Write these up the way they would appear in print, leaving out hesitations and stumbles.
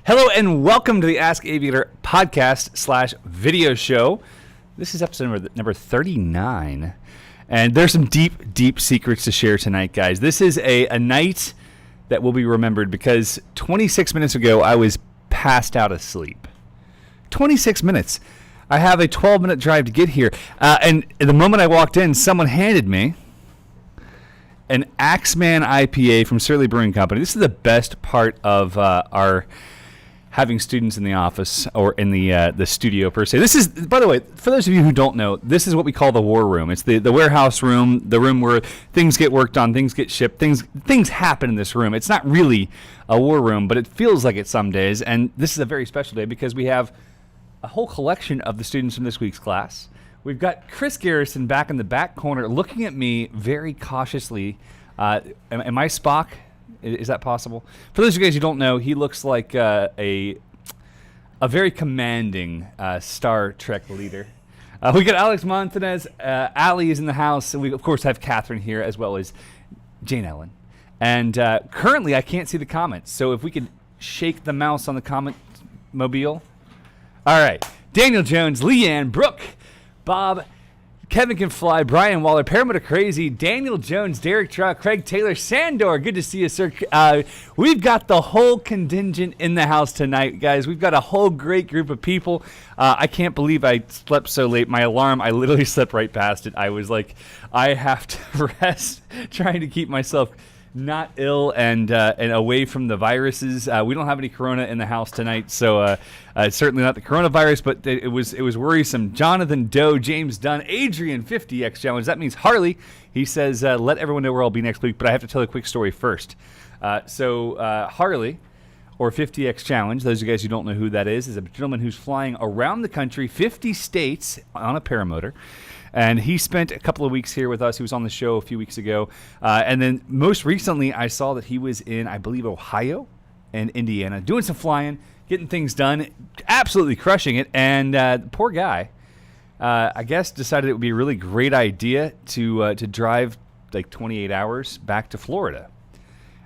Hello and welcome to the Ask Aviator podcast / video show. This is episode number 39. And there's some deep secrets to share tonight, guys. This is a night that will be remembered because 26 minutes ago, I was passed out asleep. 26 minutes. I have a 12-minute drive to get here. And the moment I walked in, someone handed me an Axeman IPA from Surly Brewing Company. This is the best part of our having students in the office or in the studio per se. This is, by the way, for those of you who don't know, this is what we call the war room. It's the warehouse room, the room where things get worked on, things get shipped, things happen in this room. It's not really a war room, but it feels like it some days. And this is a very special day because we have a whole collection of the students from this week's class. We've got Chris Garrison back in the back corner looking at me very cautiously. Am I Spock? Is that possible? For those of you guys who don't know, he looks like a very commanding Star Trek leader. We got Alex Montanez. Ali is in the house. And we, of course, have Catherine here as well as Jane Ellen. And currently, I can't see the comments. So if we could shake the mouse on the comment mobile. All right. Daniel Jones, Leanne, Brooke, Bob, Kevin Can Fly, Brian Waller, Paramotor Crazy, Daniel Jones, Derek Trout, Craig Taylor, Sandor. Good to see you, sir. We've got the whole contingent in the house tonight, guys. We've got a whole great group of people. I can't believe I slept so late. My alarm, I literally slept right past it. I was like, I have to rest, trying to keep myself not ill and away from the viruses. We don't have any corona in the house tonight, so certainly not the coronavirus, but it was worrisome. Jonathan Doe, James Dunn, Adrian 50X Challenge. That means Harley. He says, let everyone know where I'll be next week, but I have to tell a quick story first. Harley, or 50X Challenge, those of you guys who don't know who that is a gentleman who's flying around the country, 50 states on a paramotor. And he spent a couple of weeks here with us. He was on the show a few weeks ago. And then most recently, I saw that he was in, I believe, Ohio and Indiana, doing some flying, getting things done, absolutely crushing it. And the poor guy, I guess, decided it would be a really great idea to drive like 28 hours back to Florida.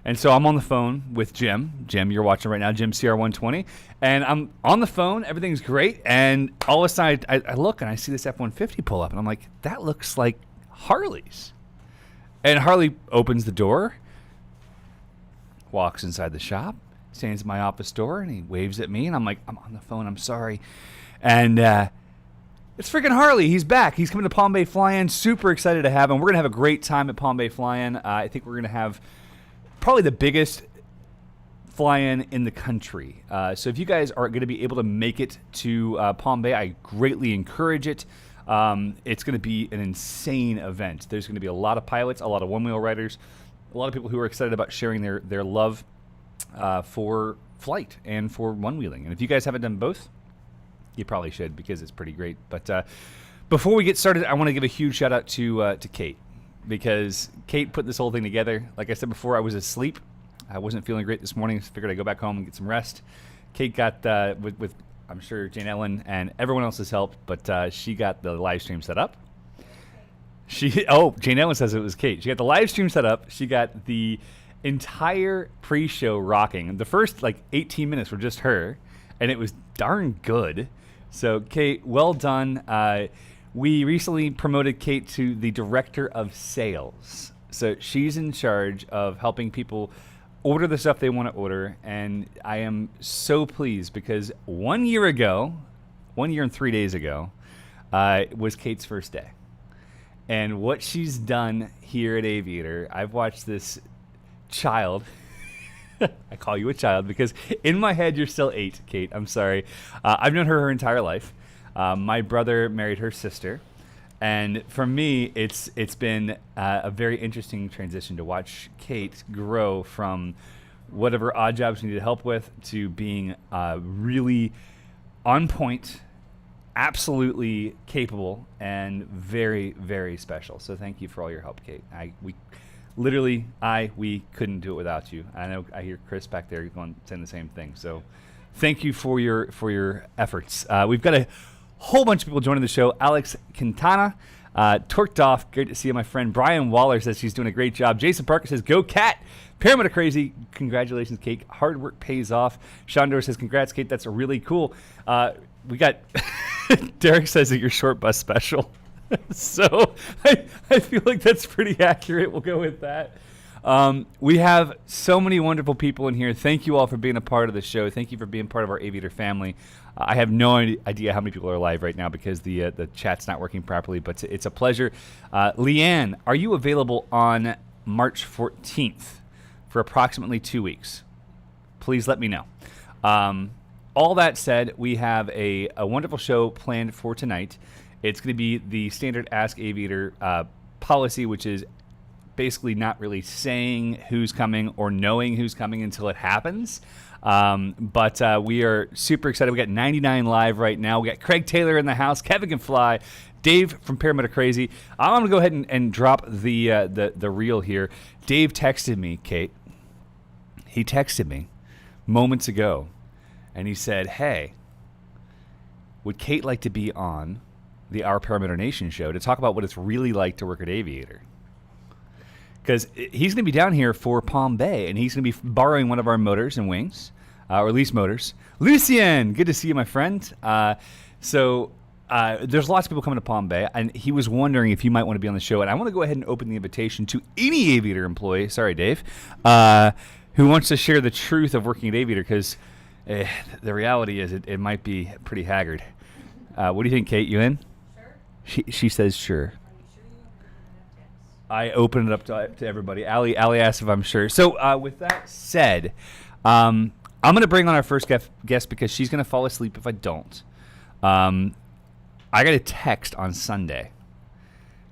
And so I'm on the phone with Jim. Jim, you're watching right now, Jim CR120. And I'm on the phone. Everything's great. And all of a sudden, I look and I see this F-150 pull up. And I'm like, that looks like Harley's. And Harley opens the door, walks inside the shop, stands at my office door, and he waves at me. And I'm like, I'm on the phone. I'm sorry. And it's freaking Harley. He's back. He's coming to Palm Bay Fly-In. Super excited to have him. We're going to have a great time at Palm Bay Fly-In. I think we're going to have probably the biggest fly-in in the country. So if you guys are going to be able to make it to Palm Bay, I greatly encourage it. It's going to be an insane event. There's going to be a lot of pilots, a lot of one-wheel riders, a lot of people who are excited about sharing their love for flight and for one-wheeling. And if you guys haven't done both, you probably should because it's pretty great. But before we get started, I want to give a huge shout-out to Kate. Because Kate put this whole thing together. Like I said before, I was asleep. I wasn't feeling great this morning, so I figured I'd go back home and get some rest. Kate got, with I'm sure Jane Ellen and everyone else's help, but she got the live stream set up. Jane Ellen says it was Kate. She got the live stream set up. She got the entire pre-show rocking. The first, 18 minutes were just her, and it was darn good. So, Kate, well done. We recently promoted Kate to the director of sales. So she's in charge of helping people order the stuff they want to order. And I am so pleased because 1 year and 3 days ago, was Kate's first day. And what she's done here at Aviator, I've watched this child. I call you a child because in my head, you're still 8, Kate. I'm sorry. I've known her entire life. My brother married her sister, and for me, it's been a very interesting transition to watch Kate grow from whatever odd jobs she needed help with to being really on point, absolutely capable, and very, very special. So thank you for all your help, Kate. We couldn't do it without you. I know I hear Chris back there saying the same thing. So thank you for your efforts. We've got a whole bunch of people joining the show. Alex Quintana, Torqued Off, great to see you, my friend. Brian Waller says she's doing a great job. Jason Parker says, go Cat. Paramotor Crazy, congratulations, Kate. Hard work pays off. Shondor says, congrats, Kate. That's really cool. We got Derek says that you're short bus special. So I feel like that's pretty accurate. We'll go with that. We have so many wonderful people in here. Thank you all for being a part of the show. Thank you for being part of our Aviator family. I have no idea how many people are live right now because the chat's not working properly, but it's a pleasure. Leanne, are you available on March 14th for approximately 2 weeks? Please let me know. All that said, we have a wonderful show planned for tonight. It's going to be the standard Ask Aviator policy, which is basically not really saying who's coming or knowing who's coming until it happens. But we are super excited. We got 99 live right now. We got Craig Taylor in the house. Kevin can fly. Dave from Paramotor Crazy. I'm going to go ahead and drop the reel here. Dave texted me, Kate. He texted me moments ago, and he said, hey, would Kate like to be on the Our Paramotor Nation show to talk about what it's really like to work at Aviator? Because he's going to be down here for Palm Bay, and he's going to be borrowing one of our motors and wings, or lease motors. Lucien, good to see you, my friend. So there's lots of people coming to Palm Bay, and he was wondering if you might want to be on the show. And I want to go ahead and open the invitation to any Aviator employee, sorry, Dave, who wants to share the truth of working at Aviator, because the reality is it might be pretty haggard. What do you think, Kate? You in? Sure. She says sure. I open it up to everybody. Allie asked if I'm sure. So with that said, I'm going to bring on our first guest because she's going to fall asleep if I don't. I got a text on Sunday.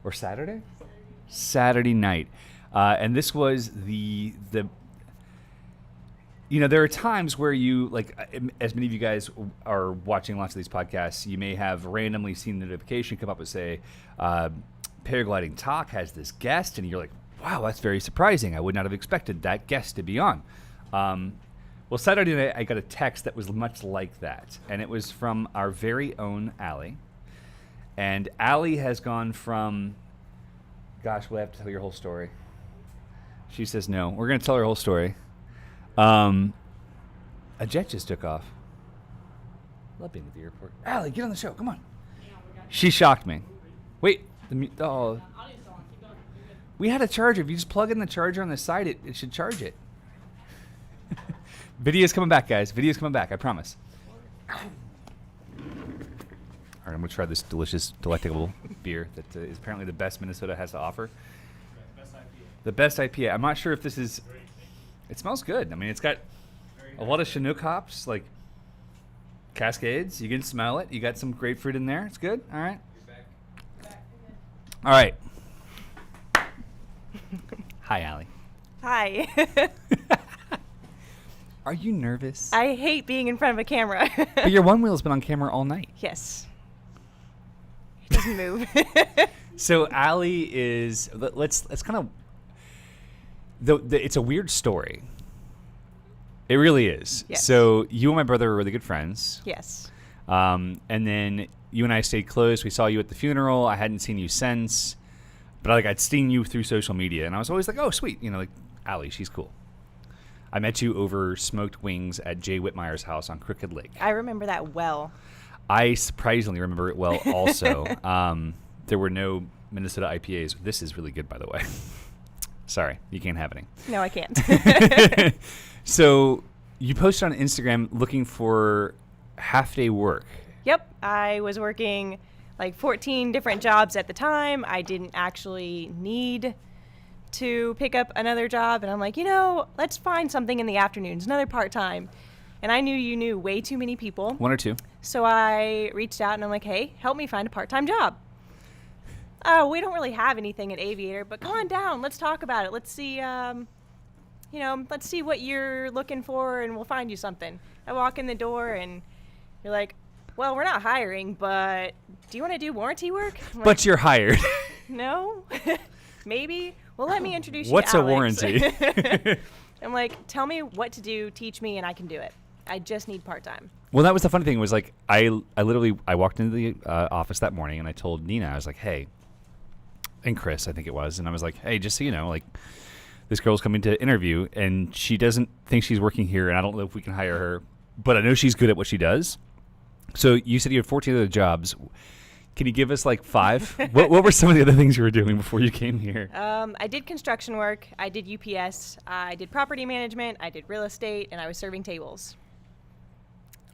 Or Saturday? Saturday night. And this was the there are times where you, like, as many of you guys are watching lots of these podcasts, you may have randomly seen the notification come up and say, Paragliding Talk has this guest, and you're like, wow, that's very surprising. I would not have expected that guest to be on. Well, Saturday night, I got a text that was much like that, and it was from our very own Allie. And Allie has gone from, gosh, we'll have to tell your whole story. She says no. We're going to tell her whole story. A jet just took off. Love being at the airport. Allie, get on the show. Come on. She shocked me. Wait. We had a charger. If you just plug in the charger on the side, it should charge it. Video's coming back, guys. Video's coming back. I promise. All right, I'm going to try this delicious, delectable beer that is apparently the best Minnesota has to offer. The best IPA. I'm not sure if this is... It smells good. I mean, it's got a lot of Chinook hops, like Cascades. You can smell it. You got some grapefruit in there. It's good. All right. All right. Hi, Allie. Hi. Are you nervous? I hate being in front of a camera. But your one wheel's been on camera all night. Yes. It doesn't move. So Allie is, let's kind of, it's a weird story. It really is. Yes. So you and my brother were really good friends. Yes. And then you and I stayed close. We saw you at the funeral. I hadn't seen you since, but I'd seen you through social media, and I was always like, oh, sweet. Like, Allie, she's cool. I met you over smoked wings at Jay Whitmire's house on Crooked Lake. I remember that well. I surprisingly remember it well also. There were no Minnesota IPAs. This is really good, by the way. Sorry, you can't have any. No, I can't. So you posted on Instagram looking for half-day work. Yep. I was working like 14 different jobs at the time. I didn't actually need to pick up another job. And I'm like, let's find something in the afternoons, another part-time. And I knew you knew way too many people. One or two. So I reached out and I'm like, hey, help me find a part-time job. Oh, we don't really have anything at Aviator, but come on down. Let's talk about it. Let's see, let's see what you're looking for, and we'll find you something. I walk in the door, and you're like, well, we're not hiring, but do you want to do warranty work? But like, you're hired. No, maybe. Well, let me introduce you What's to a Alex. warranty? I'm like, tell me what to do, teach me, and I can do it. I just need part-time. Well, that was the funny thing was, like, I literally walked into the office that morning, and I told Nina, I was like, hey, and Chris, I think it was. And I was like, hey, just so you know, like, this girl's coming to interview, and she doesn't think she's working here, and I don't know if we can hire her, but I know she's good at what she does. So you said you had 14 other jobs. Can you give us like 5? what were some of the other things you were doing before you came here? I did construction work. I did UPS. I did property management. I did real estate, and I was serving tables.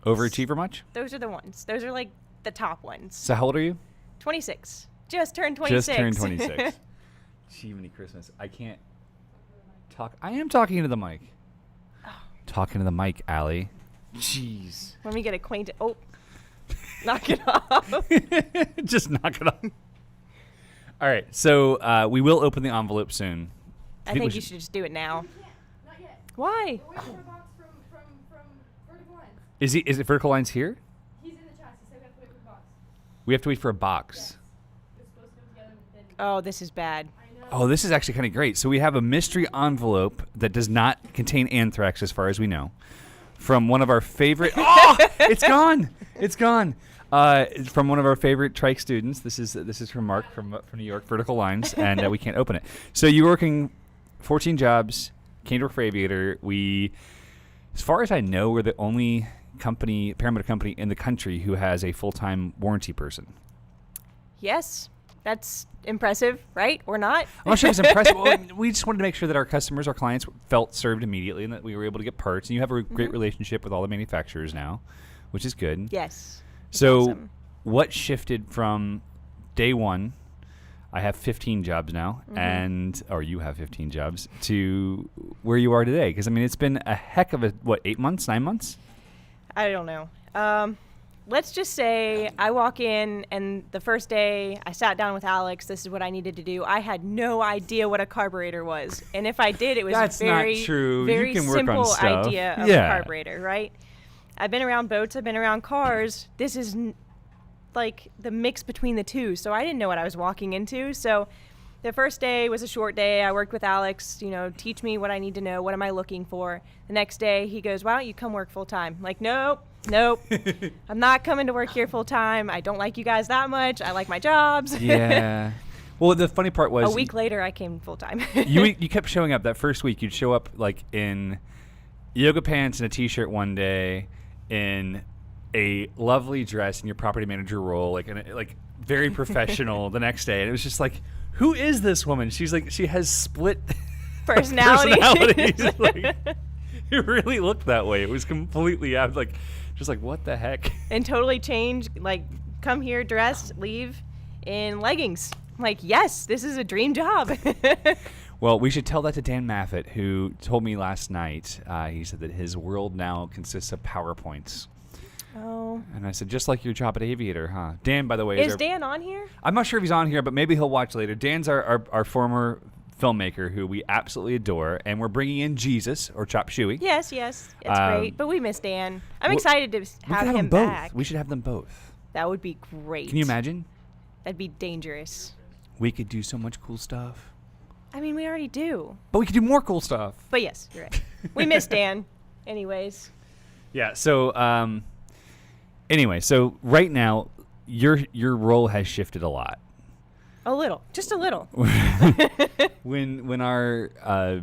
Overachiever much? Those are the ones. Those are like the top ones. So how old are you? 26. Just turned 26. Just turned 26. Jiminy Christmas. I can't talk. I am talking into the mic. Oh. Talking to the mic, Allie. Jeez. Let me get acquainted. Oh. Knock it off. Just knock it off. All right. So we will open the envelope soon. I think you should just do it now. Not yet. Why? We're waiting for a box from Vertical Lines. Is it Vertical Lines here? He's in the chassis, so we have to wait for the box. We have to wait for a box. Yes. It's supposed to come together. Then Oh, this is bad. I know. Oh, this is actually kind of great. So we have a mystery envelope that does not contain anthrax, as far as we know, from one of our favorite. Oh, it's gone. It's gone. From one of our favorite trike students. This is from Mark from New York, Vertical Lines, and we can't open it. So you're working 14 jobs, came to work for Aviator. We, as far as I know, we're the only paramotor company in the country who has a full-time warranty person. Yes. That's impressive, right? Or not? I'm not sure if it's impressive. Well, we just wanted to make sure that our customers, our clients, felt served immediately and that we were able to get parts. And you have a great relationship with all the manufacturers now, which is good. Yes. So awesome. What shifted from day one, I have 15 jobs now, or you have 15 jobs, to where you are today? Because, I mean, it's been a heck of 8 months, 9 months? I don't know. Let's just say I walk in, and the first day I sat down with Alex. This is what I needed to do. I had no idea what a carburetor was, and if I did, it was That's very, not true. very You can work on simple stuff. idea of Yeah. a carburetor, right? I've been around boats. I've been around cars. This is like the mix between the two, so I didn't know what I was walking into. So the first day was a short day. I worked with Alex, teach me what I need to know. What am I looking for? The next day, he goes, why don't you come work full time? Like, nope. I'm not coming to work here full time. I don't like you guys that much. I like my jobs. Yeah. Well, the funny part was a week later, I came full time. you kept showing up. That first week, you'd show up like in yoga pants and a t-shirt one day, in a lovely dress in your property manager role, like very professional the next day. And it was just like, who is this woman? She's like, she has split personalities. Like, it really looked that way. It was completely out, just like, what the heck? And totally changed, like, come here dressed, leave in leggings. Like, yes, this is a dream job. Well, we should tell that to Dan Maffett, who told me last night. He said that his world now consists of PowerPoints. Oh. And I said, just like your job at Aviator, huh? Dan, by the way, Is Dan on here? I'm not sure if he's on here, but maybe he'll watch later. Dan's our former filmmaker who we absolutely adore, and we're bringing in Jesus, or Chop Suey. Yes, it's great. But we miss Dan. I'm excited to have him both. back. We should have them both. That would be great. Can you imagine? That'd be dangerous. We could do so much cool stuff. I mean, we already do. But we could do more cool stuff. But yes, you're right. We miss Dan. Anyways. Yeah, so anyway, so right now your role has shifted a lot. A little. Just a little. When our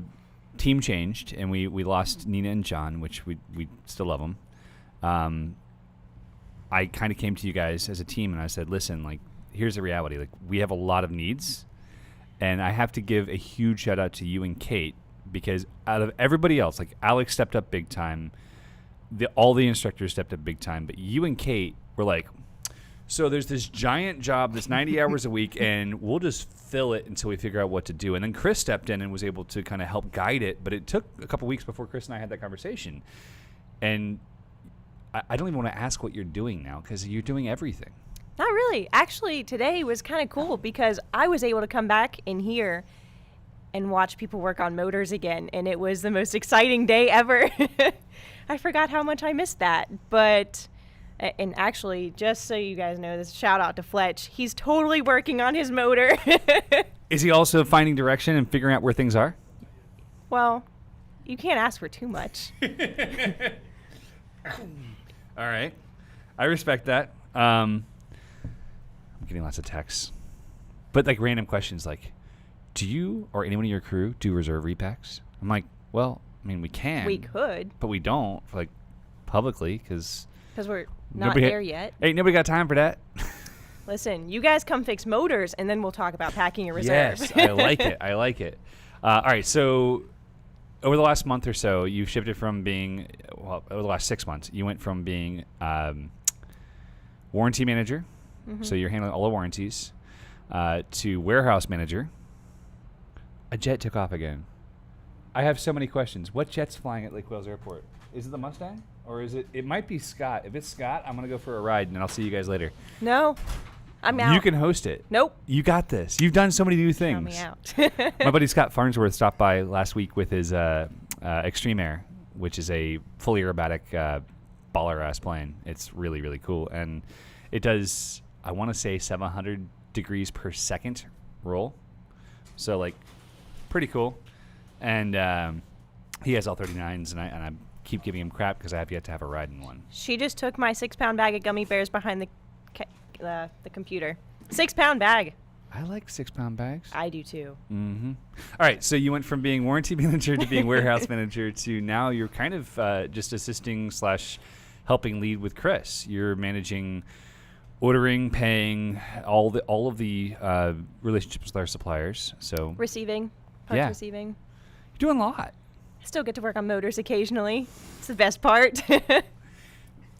team changed and we lost Nina and John, which we still love them, I kind of came to you guys as a team and I said, listen, like, here's the reality. Like, we have a lot of needs, and I have to give a huge shout out to you and Kate, because out of everybody else, like, Alex stepped up big time, all the instructors stepped up big time, but you and Kate were like, so there's this giant job that's 90 hours a week, and we'll just fill it until we figure out what to do. And then Chris stepped in and was able to kind of help guide it, but it took a couple weeks before Chris and I had that conversation. And I don't even want to ask what you're doing now, because you're doing everything. Not really. Actually, today was kind of cool because I was able to come back in here and watch people work on motors again, and it was the most exciting day ever. I forgot how much I missed that. But, and actually, just so you guys know, this shout out to Fletch. He's totally working on his motor. Is he also finding direction and figuring out where things are? Well, you can't ask for too much. All right. I respect that. I'm getting lots of texts. But like random questions like, do you or anyone in your crew do reserve repacks? I'm like, well, I mean, we can. We could. But we don't, like, publicly, because we're not there yet. Ain't nobody got time for that. Listen, you guys come fix motors, and then we'll talk about packing a reserve. Yes, I like it. I like it. All right, so over the last month or so, you've shifted from being, well, over the last 6 months, you went from being warranty manager, so you're handling all the warranties, to warehouse manager. A jet took off again. I have so many questions. What jet's flying at Lake Wales Airport? Is it the Mustang? Or is it? It might be Scott. If it's Scott, I'm going to go for a ride, and I'll see you guys later. No, I'm out. You can host it. Nope. You got this. You've done so many new things. Count me out. My buddy Scott Farnsworth stopped by last week with his Extreme Air, which is a fully aerobatic baller-ass plane. It's really, really cool. And it does, I want to say, 700 degrees per second roll. So, like, pretty cool. And he has all 39s, and I keep giving him crap because I have yet to have a ride in one. She just took my 6-pound bag of gummy bears behind the computer. 6-pound bag. I like 6-pound bags. I do too. Mm-hmm. All right, so you went from being warranty manager to being warehouse manager to now you're kind of just assisting / helping lead with Chris. You're managing ordering, paying, all of the relationships with our suppliers. So Receiving. Parts receiving. You're doing a lot. I still get to work on motors occasionally. It's the best part.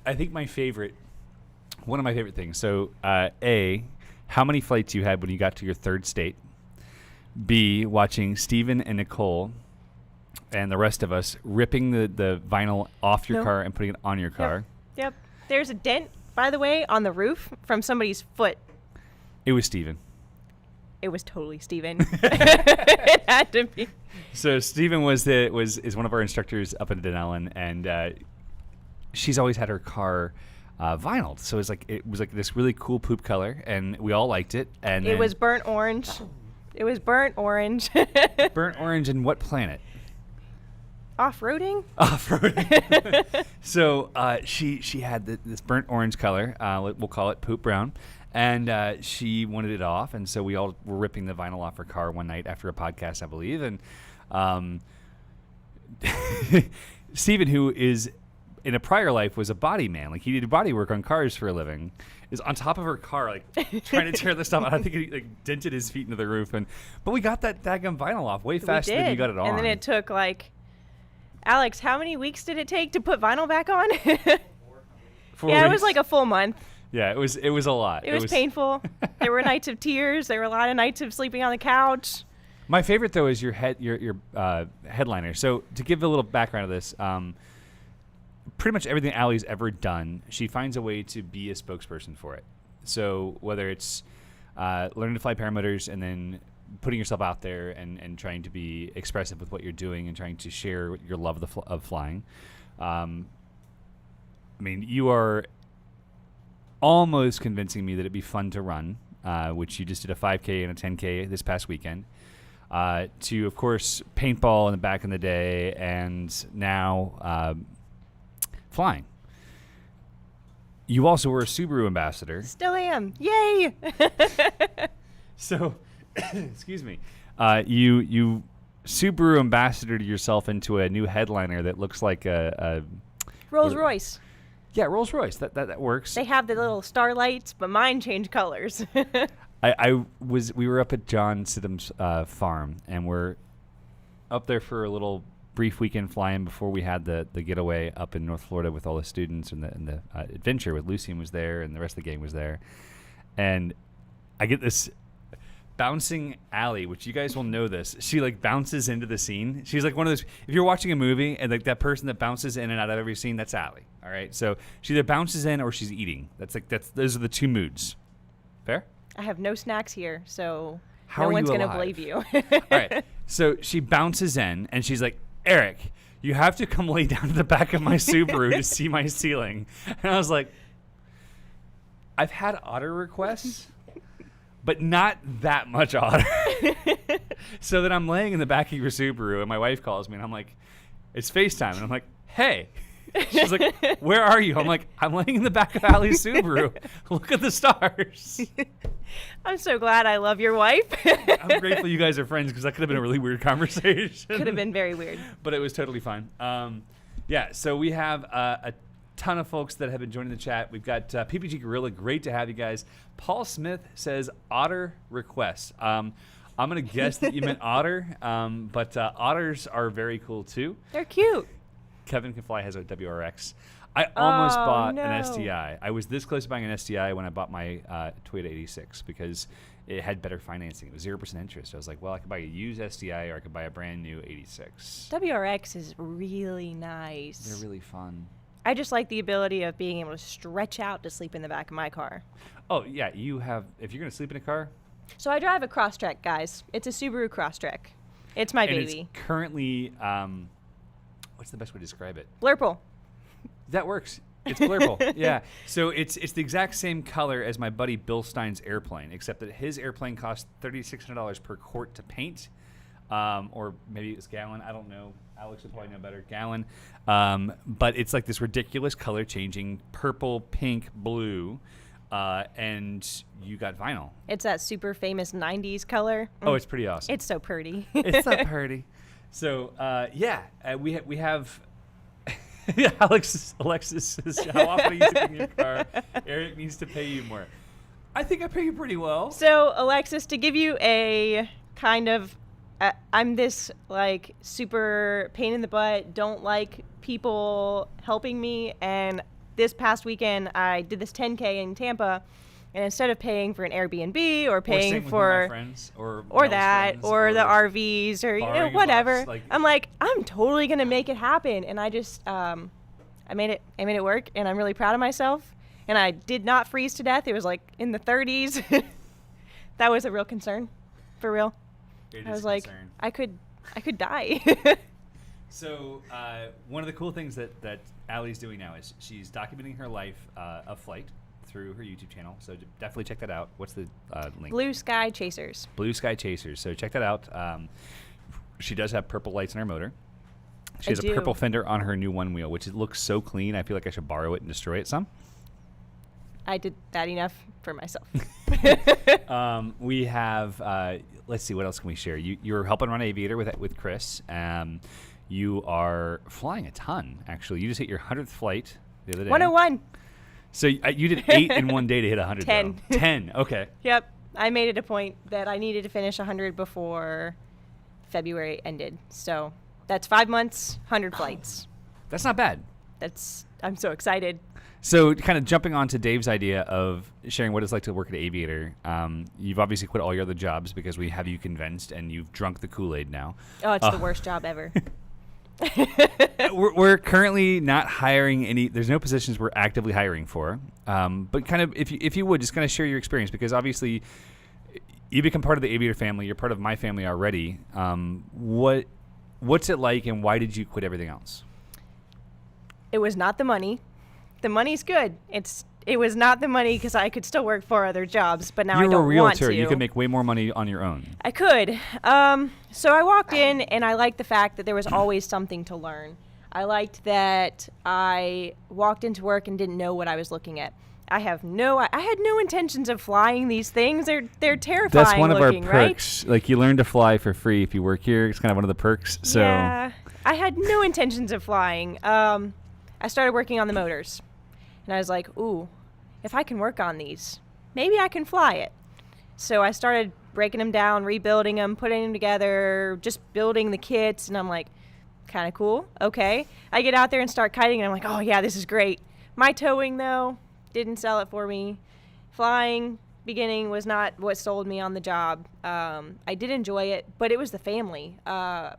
I think one of my favorite things. So, A, how many flights you had when you got to your third state? B, watching Steven and Nicole and the rest of us ripping the vinyl off your car and putting it on your car. Yep. There's a dent, by the way, on the roof from somebody's foot. It was Steven. It was totally Steven. It had to be. So Steven is one of our instructors up in Denellen, and she's always had her car vinyled. So it was like this really cool poop color, and we all liked it. And it was burnt orange. It was burnt orange. Burnt orange, and what planet? Off-roading. Off-roading. So she had this burnt orange color. We'll call it poop brown. And she wanted it off, and so we all were ripping the vinyl off her car one night after a podcast, I believe. And Steven, who is in a prior life was a body man, like he did body work on cars for a living, is on top of her car, like trying to tear this stuff out. I think he like dented his feet into the roof, but we got that daggum vinyl off way faster than you got it on. And then it took Alex, how many weeks did it take to put vinyl back on? 4 yeah, weeks. It was like a full month. Yeah, it was a lot. It was painful. There were nights of tears. There were a lot of nights of sleeping on the couch. My favorite though is your headliner. So to give a little background of this, pretty much everything Allie's ever done, she finds a way to be a spokesperson for it. So whether it's learning to fly paramotors and then putting yourself out there and trying to be expressive with what you're doing and trying to share your love of flying. I mean, you are almost convincing me that it'd be fun to run, which you just did a 5K and a 10K this past weekend, to, of course, paintball in the back in the day, and now flying. You also were a Subaru ambassador. Still am. Yay! So, excuse me, you Subaru ambassadored yourself into a new headliner that looks like a Rolls Royce. Yeah, Rolls Royce. That works. They have the little starlights, but mine change colors. We were up at John Sidham's farm, and we're up there for a little brief weekend flying before we had the getaway up in North Florida with all the students and the adventure with Lucian was there and the rest of the gang was there, and I get this bouncing Allie, which you guys will know this. She like bounces into the scene. She's like one of those. If you're watching a movie and like that person that bounces in and out of every scene, that's Allie. All right. So she either bounces in or she's eating. Those are the two moods. Fair? I have no snacks here, so How no are one's you gonna alive? believe you. All right. So she bounces in and she's like, Eric, you have to come lay down to the back of my Subaru to see my ceiling. And I was like, I've had otter requests, but not that much otter. So then I'm laying in the back of your Subaru, and my wife calls me, and I'm like, it's FaceTime. And I'm like, hey, She's like, where are you? I'm like, I'm laying in the back of Allie's Subaru. Look at the stars. I'm so glad I love your wife. I'm grateful you guys are friends because that could have been a really weird conversation. Could have been very weird. But it was totally fine. Yeah, so we have a ton of folks that have been joining the chat. We've got PPG Gorilla. Great to have you guys. Paul Smith says otter requests. I'm going to guess that you meant otter, but otters are very cool too. They're cute. Kevin Can Fly has a WRX. I almost bought no. an STI. I was this close to buying an STI when I bought my Toyota 86 because it had better financing. It was 0% interest. I was like, well, I could buy a used STI or I could buy a brand new 86. WRX is really nice. They're really fun. I just like the ability of being able to stretch out to sleep in the back of my car. Oh, yeah. You have, if you're going to sleep in a car. So I drive a Crosstrek, guys. It's a Subaru Crosstrek. It's my baby. It's currently, what's the best way to describe it? Blurple. That works. It's Blurple. Yeah. So it's the exact same color as my buddy Bill Stein's airplane, except that his airplane costs $3,600 per quart to paint, or maybe it's gallon. I don't know. Alex would probably know better. Gallon. But it's like this ridiculous color changing purple, pink, blue, and you got vinyl. It's that super famous 90s color. Oh, it's pretty awesome. It's so pretty. It's so pretty. So, we have Alexis says, how often are you sleeping in your car? Eric needs to pay you more. I think I pay you pretty well. So, Alexis, to give you a kind of, I'm this like super pain in the butt, don't like people helping me. And this past weekend, I did this 10K in Tampa. And instead of paying for an Airbnb or paying for friends, or that friends, or the RVs or whatever, I'm like, I'm totally gonna make it happen. And I just I made it work, and I'm really proud of myself. And I did not freeze to death. It was like in the 30s. That was a real concern, for real. I was like, I could die. So one of the cool things that Allie's doing now is she's documenting her life of flight through her YouTube channel. So definitely check that out. What's the link? Blue Sky Chasers. Blue Sky Chasers. So check that out. She does have purple lights in her motor. She has a purple fender on her new one wheel, which looks so clean. I feel like I should borrow it and destroy it some. I did that enough for myself. We have, let's see, what else can we share? You're helping run Aviator with Chris. You are flying a ton, actually. You just hit your 100th flight the other day. 101. So you did 8 in one day to hit 100. 10. 10, okay. Yep. I made it a point that I needed to finish 100 before February ended. So that's 5 months, 100 flights. That's not bad. I'm so excited. So kind of jumping on to Dave's idea of sharing what it's like to work at Aviator, you've obviously quit all your other jobs because we have you convinced and you've drunk the Kool-Aid now. Oh, it's the worst job ever. We're currently not hiring any. There's no positions we're actively hiring for. But kind of, if you would, just kind of share your experience, because obviously you become part of the Aviator family. You're part of my family already. What's it like, and why did you quit everything else? It was not the money. The money's good. It was not the money because I could still work 4 other jobs, but now I don't want to. You're a realtor. You could make way more money on your own. I could. So I walked in, and I liked the fact that there was always something to learn. I liked that I walked into work and didn't know what I was looking at. I had no intentions of flying these things. They're terrifying. That's one of looking, our perks. Right? Like, you learn to fly for free if you work here. It's kind of one of the perks. So yeah, I had no intentions of flying. I started working on the motors, and I was like, ooh, if I can work on these, maybe I can fly it. So I started breaking them down, rebuilding them, putting them together, just building the kits, and I'm like, kind of cool. Okay. I get out there and start kiting, and I'm like, oh yeah, this is great. My towing, though, didn't sell it for me. Flying, beginning, was not what sold me on the job. I did enjoy it, but it was the family. I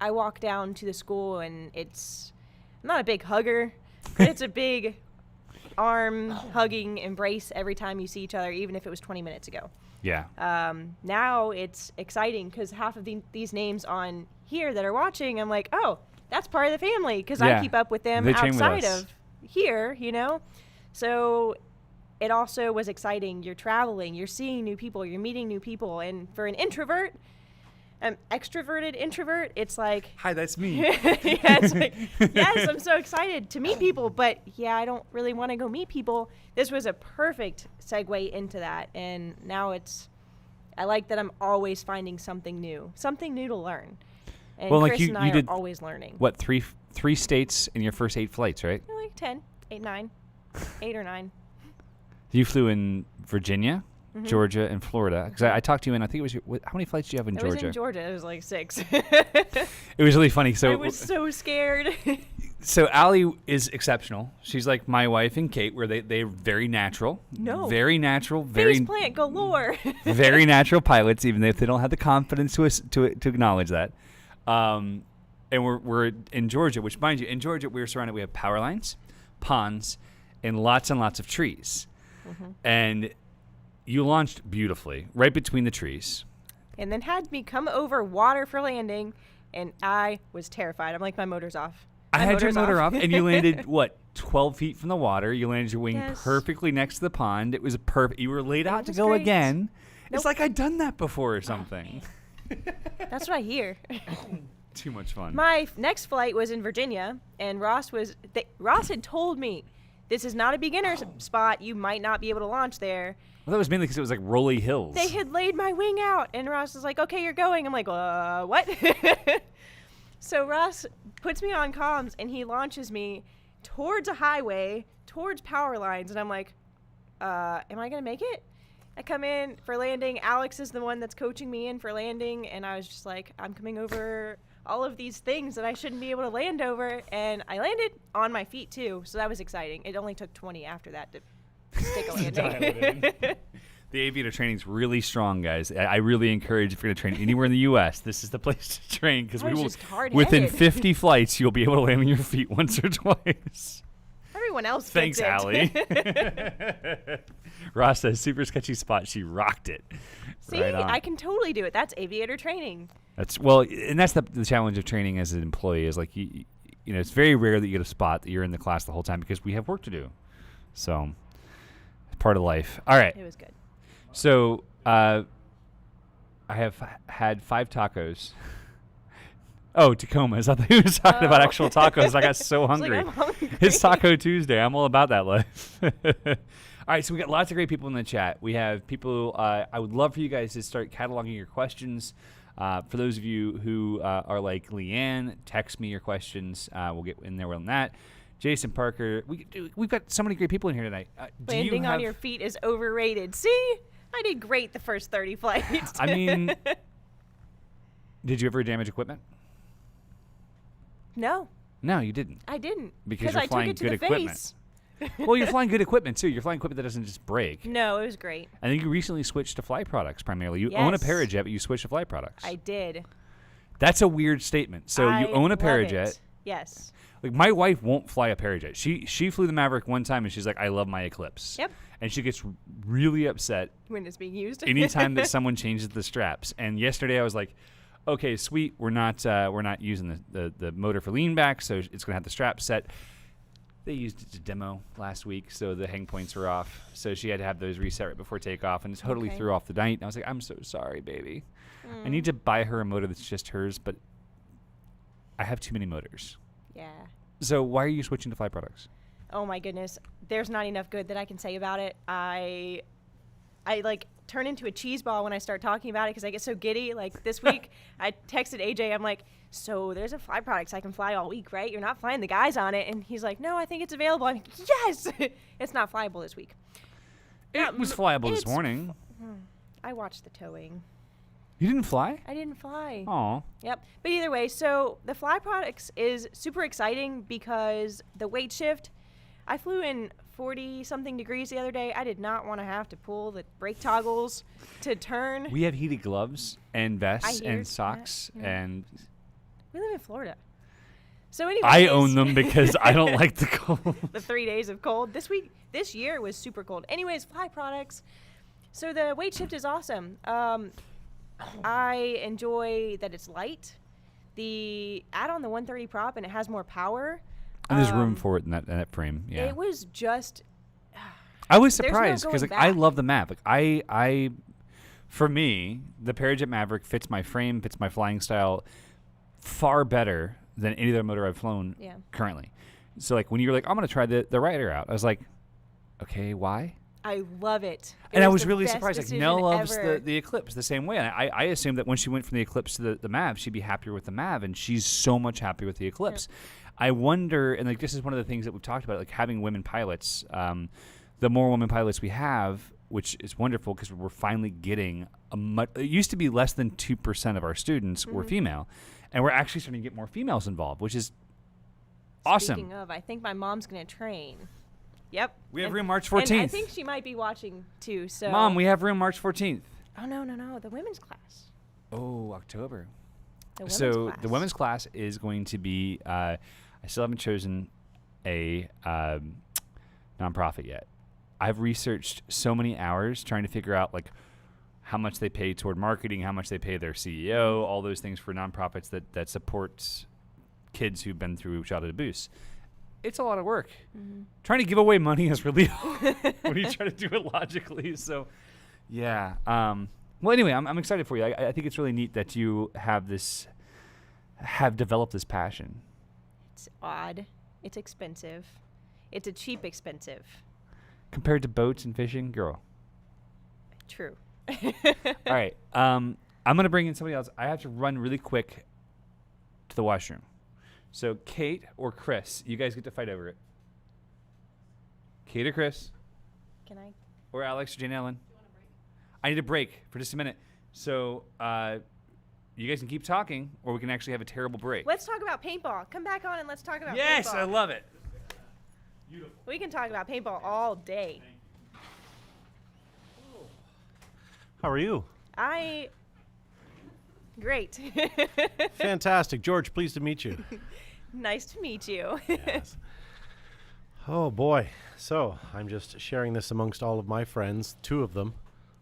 walked down to the school, and I'm not a big hugger, but it's a big arm hugging embrace every time you see each other, even if it was 20 minutes ago. Yeah. Now it's exciting because half of these names on here that are watching, I'm like, oh, that's part of the family, because I keep up with them outside of here, you know? So it also was exciting. You're traveling, you're seeing new people, you're meeting new people. And for an introvert, extroverted introvert. It's like, Hi, that's me. yeah, it's like, yes, I'm so excited to meet people, but yeah, I don't really want to go meet people. This was a perfect segue into that, and now I like that I'm always finding something new to learn. And Well, like Chris and I you are did always learning. What, three states in your first 8 flights, right? Like 10, 8, 9, 8 or 9. You flew in Virginia, Georgia, and Florida. Because I talked to you, and I think it was how many flights do you have in I Georgia? was in Georgia. It was like 6. It was really funny. So I was so scared. So Allie is exceptional. She's like my wife and Kate, where they're very natural. No. Very natural. Very Faceplant galore. very natural pilots, even if they don't have the confidence to acknowledge that. And we're in Georgia, which, mind you, in Georgia we're surrounded. We have power lines, ponds, and lots of trees. And you launched beautifully right between the trees. And then had me come over water for landing, and I was terrified. I'm like, my motor's off. I had your motor's motor off, and you landed, 12 feet from the water. You landed your wing Yes. perfectly next to the pond. It was perfect. You were laid out to was go great. again. It's Nope. like I'd done that before or something. That's what I hear. Too much fun. My next flight was in Virginia, and Ross had told me, this is not a beginner spot. You might not be able to launch there. Well, that was mainly because it was like rolly hills. They had laid my wing out, and Ross was like, okay, you're going. I'm like, what? So Ross puts me on comms, and he launches me towards a highway, towards power lines, and I'm like, am I going to make it? I come in for landing. Alex is the one that's coaching me in for landing, and I was just like, I'm coming over all of these things that I shouldn't be able to land over, and I landed on my feet, too, so that was exciting. It only took 20 after that to stick a landing. The Aviator training's really strong, guys. I really encourage, if you're going to train anywhere in the U.S., this is the place to train, because I was just hard-headed. within 50 flights, you'll be able to land on your feet once or twice. Everyone else Thanks, gets it. Allie. Ross says, super sketchy spot. She rocked it. See, Right on. I can totally do it. That's Aviator training. That's and that's the challenge of training as an employee is like you know, it's very rare that you get a spot that you're in the class the whole time because we have work to do. So it's part of life. All right. It was good. So I have had 5 tacos. Oh, Tacomas. I thought he was talking about actual tacos. I got so I was hungry. like, I'm hungry. It's Taco Tuesday. I'm all about that life. All right, so we got lots of great people in the chat. We have people. I would love for you guys to start cataloging your questions. For those of you who are like Leanne, text me your questions. We'll get in there on that. Jason Parker. We've got so many great people in here tonight. Landing on your feet is overrated. See, I did great the first 30 flights. I mean, did you ever damage equipment? No, No, you didn't. I didn't. Because you're I flying took it to good the equipment. face. Well, you're flying good equipment, too. You're flying equipment that doesn't just break. No, it was great. I think you recently switched to fly products primarily. You own a Yes. Parajet, but you switched to fly products. I did. That's a weird statement. So you I own a love Parajet. it. Yes. Like my wife won't fly a Parajet. She flew the Maverick one time and she's like, I love my Eclipse. Yep. And she gets really upset When it's being used. anytime that someone changes the straps. And yesterday I was like, okay, sweet, we're not using the motor for lean back, so it's gonna have the strap set. They used it to demo last week, so the hang points were off. So she had to have those reset right before takeoff, and it totally Okay. threw off the night. And I was like, I'm so sorry, baby. I need to buy her a motor that's just hers, but I have too many motors. Yeah. So why are you switching to fly products? Oh my goodness. There's not enough good that I can say about it. I like turn into a cheese ball when I start talking about it because I get so giddy. Like this week, I texted AJ. I'm like, so there's a fly products I can fly all week, right? You're not flying the guys on it. And he's like, no, I think it's available. I'm like, yes! It's not flyable this week. It was flyable this it's- morning. I watched the towing. You didn't fly? I didn't fly. Aw. Yep. But either way, so the fly products is super exciting because the weight shift, I flew in 40-something degrees the other day. I did not want to have to pull the brake toggles to turn. We have heated gloves and vests hear and that, socks, yeah. and We live in Florida. So anyway, I own them because I don't like the cold. the 3 days of cold. This year was super cold. Anyways, fly products. So the weight shift is awesome. I enjoy that it's light. The add-on the 130 prop and it has more power. And there's room for it in that frame. Yeah. It was just I was there's no surprised because going like I back. love the map. Like I for me, the Parajet Maverick fits my frame, fits my flying style far better than any other motor I've flown currently. So like when you were like, I'm going to try the Rider out, I was like, okay, why? I love it. And I was really surprised. Like Nell loves the Eclipse the same way. And I assumed that when she went from the Eclipse to the Mav, she'd be happier with the Mav, and she's so much happier with the Eclipse. Yep. I wonder, and like this is one of the things that we've talked about, like having women pilots. The more women pilots we have, which is wonderful because we're finally getting it used to be less than 2% of our students were female, and we're actually starting to get more females involved, which is awesome. Speaking of, I think my mom's going to train. Yep. We have room March 14th. And I think she might be watching too. So. Mom, we have room March 14th. Oh no, the women's class. Oh, October. The women's class is going to be. I still haven't chosen a nonprofit yet. I've researched so many hours trying to figure out like how much they pay toward marketing, how much they pay their CEO, all those things for nonprofits that support kids who've been through childhood abuse. It's a lot of work. Trying to give away money is really hard when you try to do it logically. So, yeah. Well, anyway, I'm excited for you. I think it's really neat that you have developed this passion. It's odd. It's expensive. It's a cheap expensive. Compared to boats and fishing, girl. True. All right. I'm going to bring in somebody else. I have to run really quick to the washroom. So Kate or Chris, you guys get to fight over it. Kate or Chris? Can I? Or Alex or Jane Ellen? Do you want a break? I need a break for just a minute. So you guys can keep talking, or we can actually have a terrible break. Let's talk about paintball. Come back on and let's talk about paintball. Yes, I love it. Beautiful. We can talk about paintball all day. How are you? Great. Fantastic. George, pleased to meet you. Nice to meet you. Yes. Oh, boy. So I'm just sharing this amongst all of my friends, 2 of them,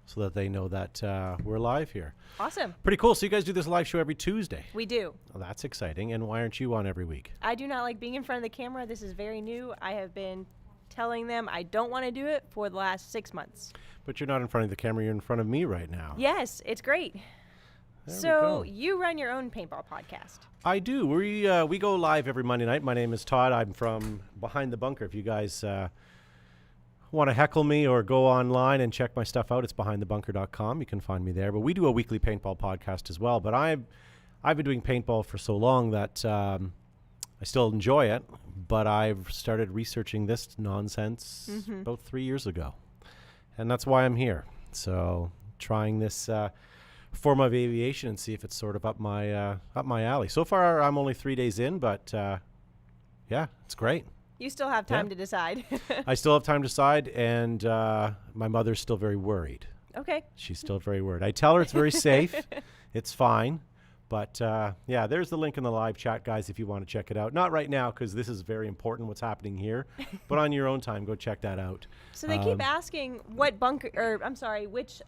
so that they know that we're live here. Awesome. Pretty cool. So you guys do this live show every Tuesday. We do. Well, that's exciting. And why aren't you on every week? I do not like being in front of the camera. This is very new. I have been telling them I don't want to do it for the last 6 months. But you're not in front of the camera. You're in front of me right now. Yes, it's great. There So you run your own paintball podcast. I do. We go live every Monday night. My name is Todd. I'm from Behind the Bunker. If you guys want to heckle me or go online and check my stuff out, it's behindthebunker.com. You can find me there. But we do a weekly paintball podcast as well. But I've been doing paintball for so long that I still enjoy it. But I've started researching this nonsense about 3 years ago. And that's why I'm here. So trying this form of aviation and see if it's sort of up my alley. So far, I'm only 3 days in, but yeah, it's great. You still have time to decide. I still have time to decide, and my mother's still very worried. Okay. She's still very worried. I tell her it's very safe. It's fine. But yeah, there's the link in the live chat, guys, if you want to check it out. Not right now, because this is very important what's happening here. But on your own time, go check that out. So they keep asking what bunker, or I'm sorry, which...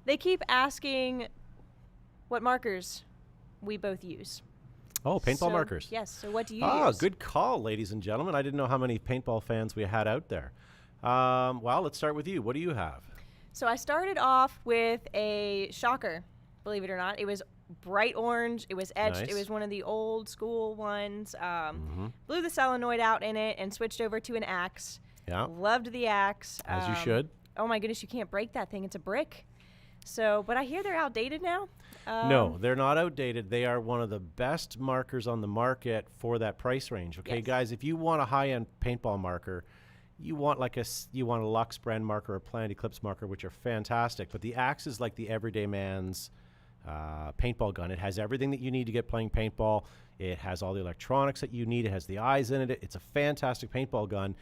They keep asking what markers we both use. Oh, paintball markers. Yes. So what do you use? Good call, ladies and gentlemen. I didn't know how many paintball fans we had out there. Well, let's start with you. What do you have? So I started off with a shocker, believe it or not. It was bright orange. It was etched. Nice. It was one of the old school ones. Blew the solenoid out in it and switched over to an axe. Yeah. Loved the axe. As you should. Oh my goodness, you can't break that thing. It's a brick. So, but I hear they're outdated now. No, they're not outdated. They are one of the best markers on the market for that price range. Okay, Yes. guys, if you want a high-end paintball marker, you want a Lux brand marker or Planet Eclipse marker, which are fantastic. But the Axe is like the everyday man's paintball gun. It has everything that you need to get playing paintball. It has all the electronics that you need. It has the eyes in it. It's a fantastic paintball gun.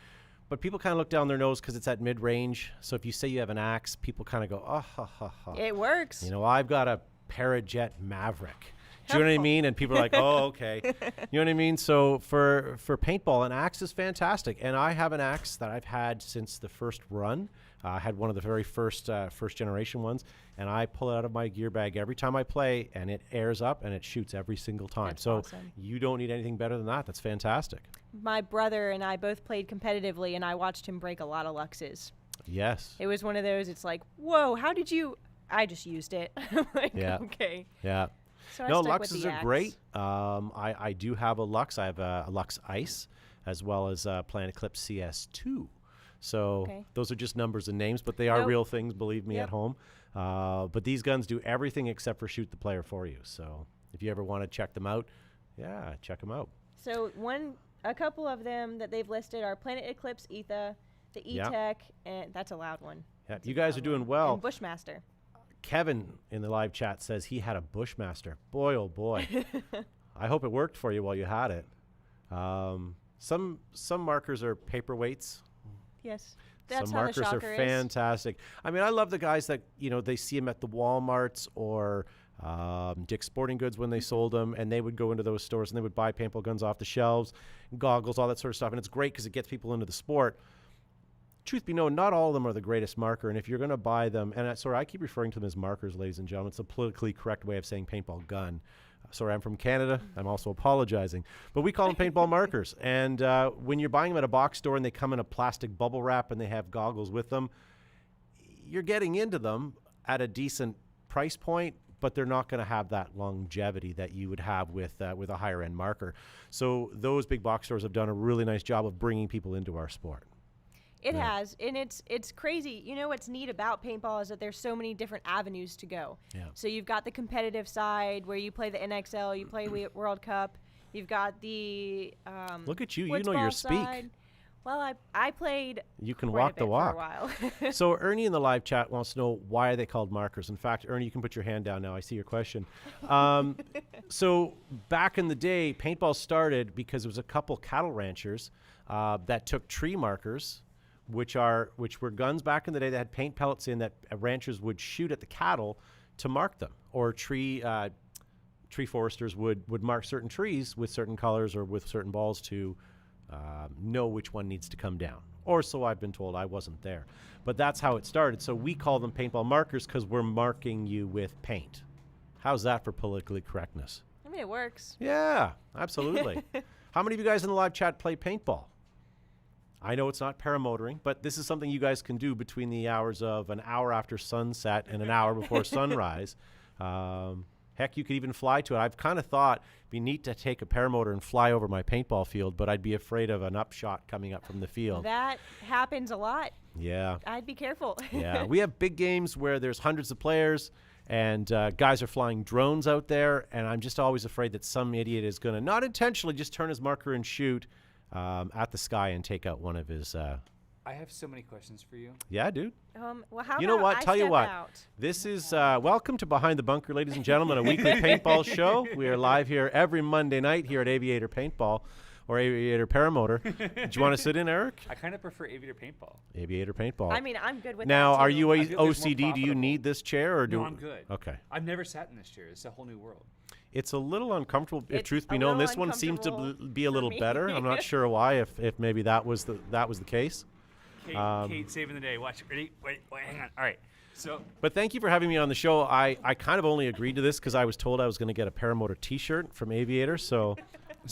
But people kind of look down their nose because it's at mid-range. So if you say you have an Axe, people kind of go, oh, ha, ha, ha. It works. You know, I've got a Parajet Maverick. Do you know what I mean? And people are like, oh, okay. You know what I mean? So for paintball, an Axe is fantastic. And I have an Axe that I've had since the first run. I had one of the very first generation ones. And I pull it out of my gear bag every time I play, and it airs up, and it shoots every single time. That's so awesome. You don't need anything better than that. That's fantastic. My brother and I both played competitively, and I watched him break a lot of Luxes. Yes. It was one of those, it's like, whoa, how did you? I just used it. I'm like, Yeah. okay. Yeah. So No, I stuck with Luxes the are X. great. I do have a Lux. I have a Lux Ice as well as a Planet Eclipse CS2. So Okay. those are just numbers and names, but they are Nope. real things, believe me, Yep. at home. But these guns do everything except for shoot the player for you. So if you ever want to check them out, yeah, check them out. So a couple of them that they've listed are Planet Eclipse Etha, the Yeah. E-Tech, and that's a loud one. Yeah, That's a you guys loud are doing one. well. And Bushmaster. Kevin in the live chat says he had a Bushmaster. Boy, oh boy. I hope it worked for you while you had it. Some markers are paperweights. Yes. That's Some how markers the are shocker is. fantastic. I mean, I love the guys that, they see them at the Walmarts or Dick's Sporting Goods when they sold them, and they would go into those stores and they would buy paintball guns off the shelves, goggles, all that sort of stuff. And it's great because it gets people into the sport. Truth be known, not all of them are the greatest marker. And if you're going to buy them, and I keep referring to them as markers, ladies and gentlemen. It's a politically correct way of saying paintball gun. Sorry, I'm from Canada. I'm also apologizing. But we call them paintball markers. And when you're buying them at a box store and they come in a plastic bubble wrap and they have goggles with them, you're getting into them at a decent price point, but they're not going to have that longevity that you would have with a higher end marker. So those big box stores have done a really nice job of bringing people into our sport. It has, and it's crazy. You know what's neat about paintball is that there's so many different avenues to go. Yeah. So you've got the competitive side where you play the NXL, you play World Cup. You've got the Look at you, you know woodsball your speak. side. Well, I played. You can quite a walk the bit walk. for a while. So Ernie in the live chat wants to know why are they called markers. In fact, Ernie, you can put your hand down now. I see your question. So back in the day, paintball started because there was a couple cattle ranchers that took tree markers, which were guns back in the day that had paint pellets in that ranchers would shoot at the cattle to mark them, or tree foresters would mark certain trees with certain colors or with certain balls to know which one needs to come down. Or so I've been told. I wasn't there. But that's how it started. So we call them paintball markers because we're marking you with paint. How's that for politically correctness? I mean, it works. Yeah, absolutely. How many of you guys in the live chat play paintball? I know it's not paramotoring, but this is something you guys can do between the hours of an hour after sunset and an hour before sunrise. Heck, you could even fly to it. I've kind of thought it'd be neat to take a paramotor and fly over my paintball field, but I'd be afraid of an upshot coming up from the field. That happens a lot. Yeah. I'd be careful. Yeah. We have big games where there's hundreds of players and guys are flying drones out there, and I'm just always afraid that some idiot is going to, not intentionally, just turn his marker and shoot at the sky and take out one of his... I have so many questions for you. Yeah, dude. Well, how You know about what? I Tell you step what. out? This is welcome to Behind the Bunker, ladies and gentlemen, a weekly paintball show. We are live here every Monday night here at Aviator Paintball or Aviator Paramotor. Do you want to sit in, Eric? I kind of prefer Aviator Paintball. Aviator Paintball. I mean, I'm good with Now, that. are too. you I feel there's more OCD? Do you profitable. need this chair or do? No, I'm good. Okay. I've never sat in this chair. It's a whole new world. It's a little uncomfortable. If It's truth be a known, little this one seems to uncomfortable be a for little me. better. I'm not sure why. If maybe that was the case. Kate saving the day. Watch. Ready? Wait, hang on. All right. So But thank you for having me on the show. I kind of only agreed to this because I was told I was going to get a paramotor T-shirt from Aviator. So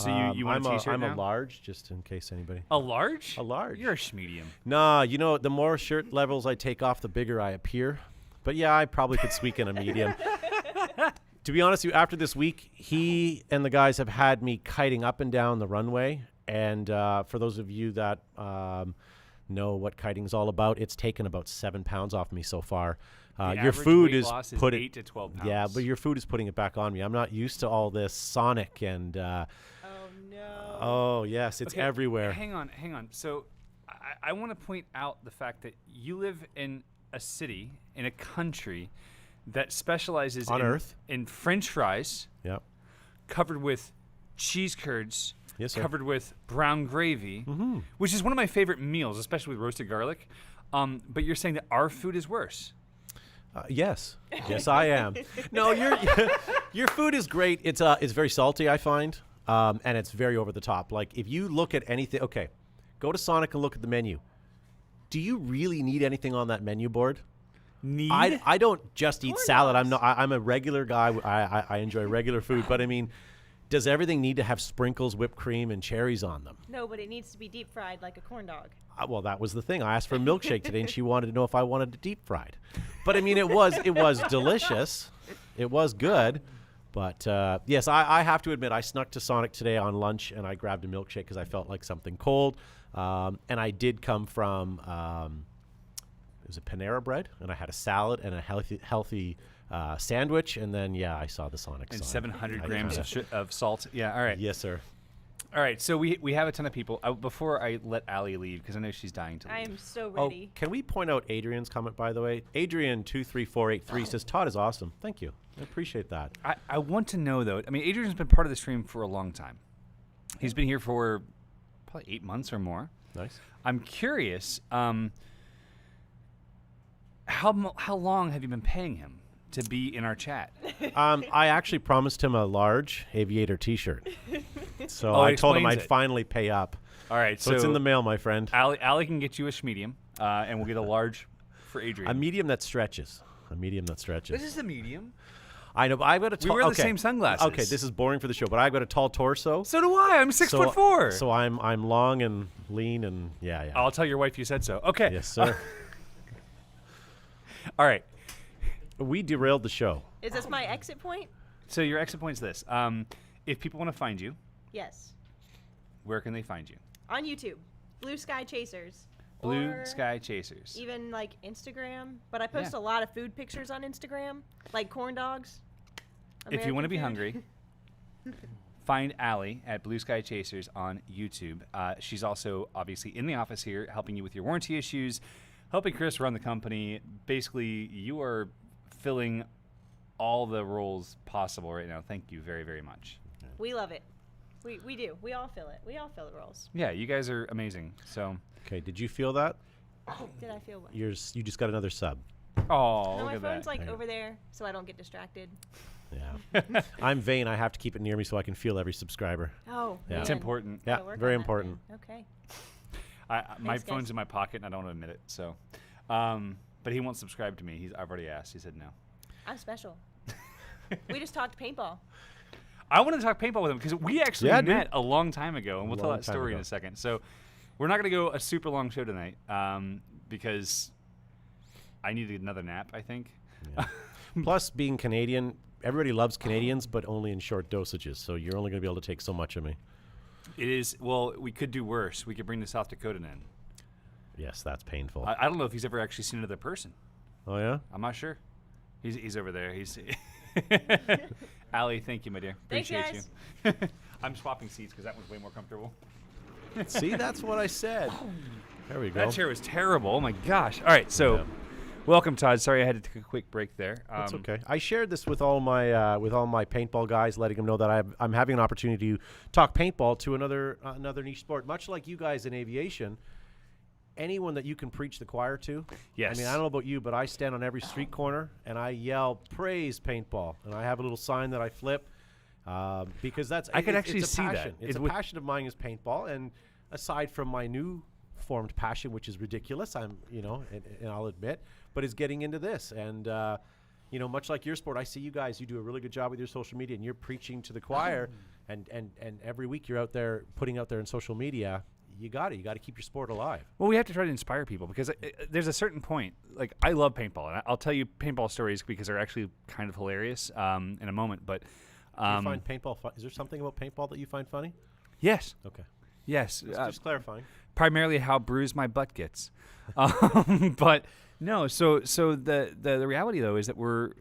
you want a T-shirt I'm now? a large, just in case anybody. A large? A large. You're a schmedium. Nah, the more shirt levels I take off, the bigger I appear. But yeah, I probably could squeak in a medium. To be honest with you, after this week, he and the guys have had me kiting up and down the runway. And for those of you that know what kiting is all about, it's taken about 7 pounds off me so far. The Your average food weight is loss put 8 to 12 pounds. Yeah, but your food is putting it back on me. I'm not used to all this sonic and Oh no. oh yes, it's Okay, everywhere. Hang on. So I want to point out the fact that you live in a city, in a country that specializes On Earth. in French fries Yep. covered with cheese curds, Yes, sir. covered with brown gravy, which is one of my favorite meals, especially with roasted garlic. But you're saying that our food is worse. Yes, yes, I am. No, your food is great. It's very salty, I find, and it's very over the top. Like if you look at anything, okay, go to Sonic and look at the menu. Do you really need anything on that menu board? Need? I don't just eat Corn salad. dogs. I'm a regular guy. I enjoy regular food, but I mean, Does everything need to have sprinkles, whipped cream, and cherries on them? No, but it needs to be deep fried like a corn dog. Well, that was the thing. I asked for a milkshake today, and she wanted to know if I wanted it deep fried. But I mean, it was delicious. It was good. But yes, I have to admit, I snuck to Sonic today on lunch, and I grabbed a milkshake because I felt like something cold. And I did come from it was a Panera Bread, and I had a salad and a healthy sandwich, and then I saw the Sonic. And sign. 700 grams of salt. Yeah, all right. Yes, sir. All right, so we have a ton of people. Before I let Allie leave, because I know she's dying to leave. I am so Oh, ready. can we point out Adrian's comment, by the way? Adrian23483 says, Todd is awesome. Thank you. I appreciate that. I want to know, though. I mean, Adrian's been part of the stream for a long time. He's been here for probably 8 months or more. Nice. I'm curious, how long have you been paying him to be in our chat? I actually promised him a large Aviator T-shirt. So Oh, it I told him I'd explains it. finally pay up. All right, So it's in the mail, my friend. Allie can get you a medium, and we'll get a large for Adrian. A medium that stretches. A medium that stretches. This is a medium. I know, but I've got a tall... We wear the same sunglasses. Okay, this is boring for the show, but I've got a tall torso. So do I. I'm 6'4". So I'm long and lean and yeah. I'll tell your wife you said so. Okay. Yes, sir. All right. We derailed the show. Is this my exit point? So your exit point's this. If people want to find you, Yes. where can they find you? On YouTube, Blue Sky Chasers. Blue Or Sky Chasers. Even like Instagram, but I post Yeah. a lot of food pictures on Instagram, like corn dogs. If you want to be American hungry, find Allie at Blue Sky Chasers on YouTube. She's also obviously in the office here helping you with your warranty issues, helping Chris run the company. Basically, you are filling all the roles possible right now. Thank you very, very much. We love it. We do. We all fill it. We all fill the roles. Yeah, you guys are amazing. So, Okay, did you feel that? Did I feel what? You just got another sub. oh, No, look my at phone's that. like over there, so I don't get distracted. Yeah. I'm vain. I have to keep it near me so I can feel every subscriber. Oh, Yeah. It's man. important. Yeah, Gotta work very on that important. then. Okay. My Thanks, phone's guys. in my pocket and I don't want to admit it. So, but he won't subscribe to me. I've already asked. He said no. I'm special. We just talked paintball. I want to talk paintball with him because we actually Yeah, dude. met a long time ago, and we'll tell Long that time story in ago. a second. So we're not going to go a super long show tonight because I needed another nap, I think. Yeah. Plus, being Canadian, everybody loves Canadians, but only in short dosages. So you're only going to be able to take so much of me. It is, well, we could do worse. We could bring the South Dakotan in. Yes, that's painful. I don't know if he's ever actually seen another person. Oh, yeah? I'm not sure. He's over there. He's Allie, thank you, my dear. Thanks, Appreciate you. I'm swapping seats because that one's way more comfortable. See, that's what I said. There we go. That chair was terrible. Oh, my gosh. All right, so Yeah. welcome, Todd. Sorry I had to take a quick break there. That's okay. I shared this with all my paintball guys, letting them know that I'm having an opportunity to talk paintball to another niche sport, much like you guys in aviation. Anyone that you can preach the choir to. Yes. I mean, I don't know about you, but I stand on every street corner and I yell, "Praise paintball!" And I have a little sign that I flip because that's I could it's actually a see that. passion. It's a passion of mine is paintball, and aside from my new formed passion, which is ridiculous, and I'll admit, but is getting into this and. Much like your sport, I see you guys. You do a really good job with your social media, and you're preaching to the choir. And every week you're out there putting out there in social media. You got to keep your sport alive. Well, we have to try to inspire people because there's a certain point. Like, I love paintball, and I'll tell you paintball stories because they're actually kind of hilarious in a moment. But Do you find paintball fun? Is there something about paintball that you find funny? yes, Okay, yes, just clarifying. primarily how bruised my butt gets. But no, so the reality though is that we're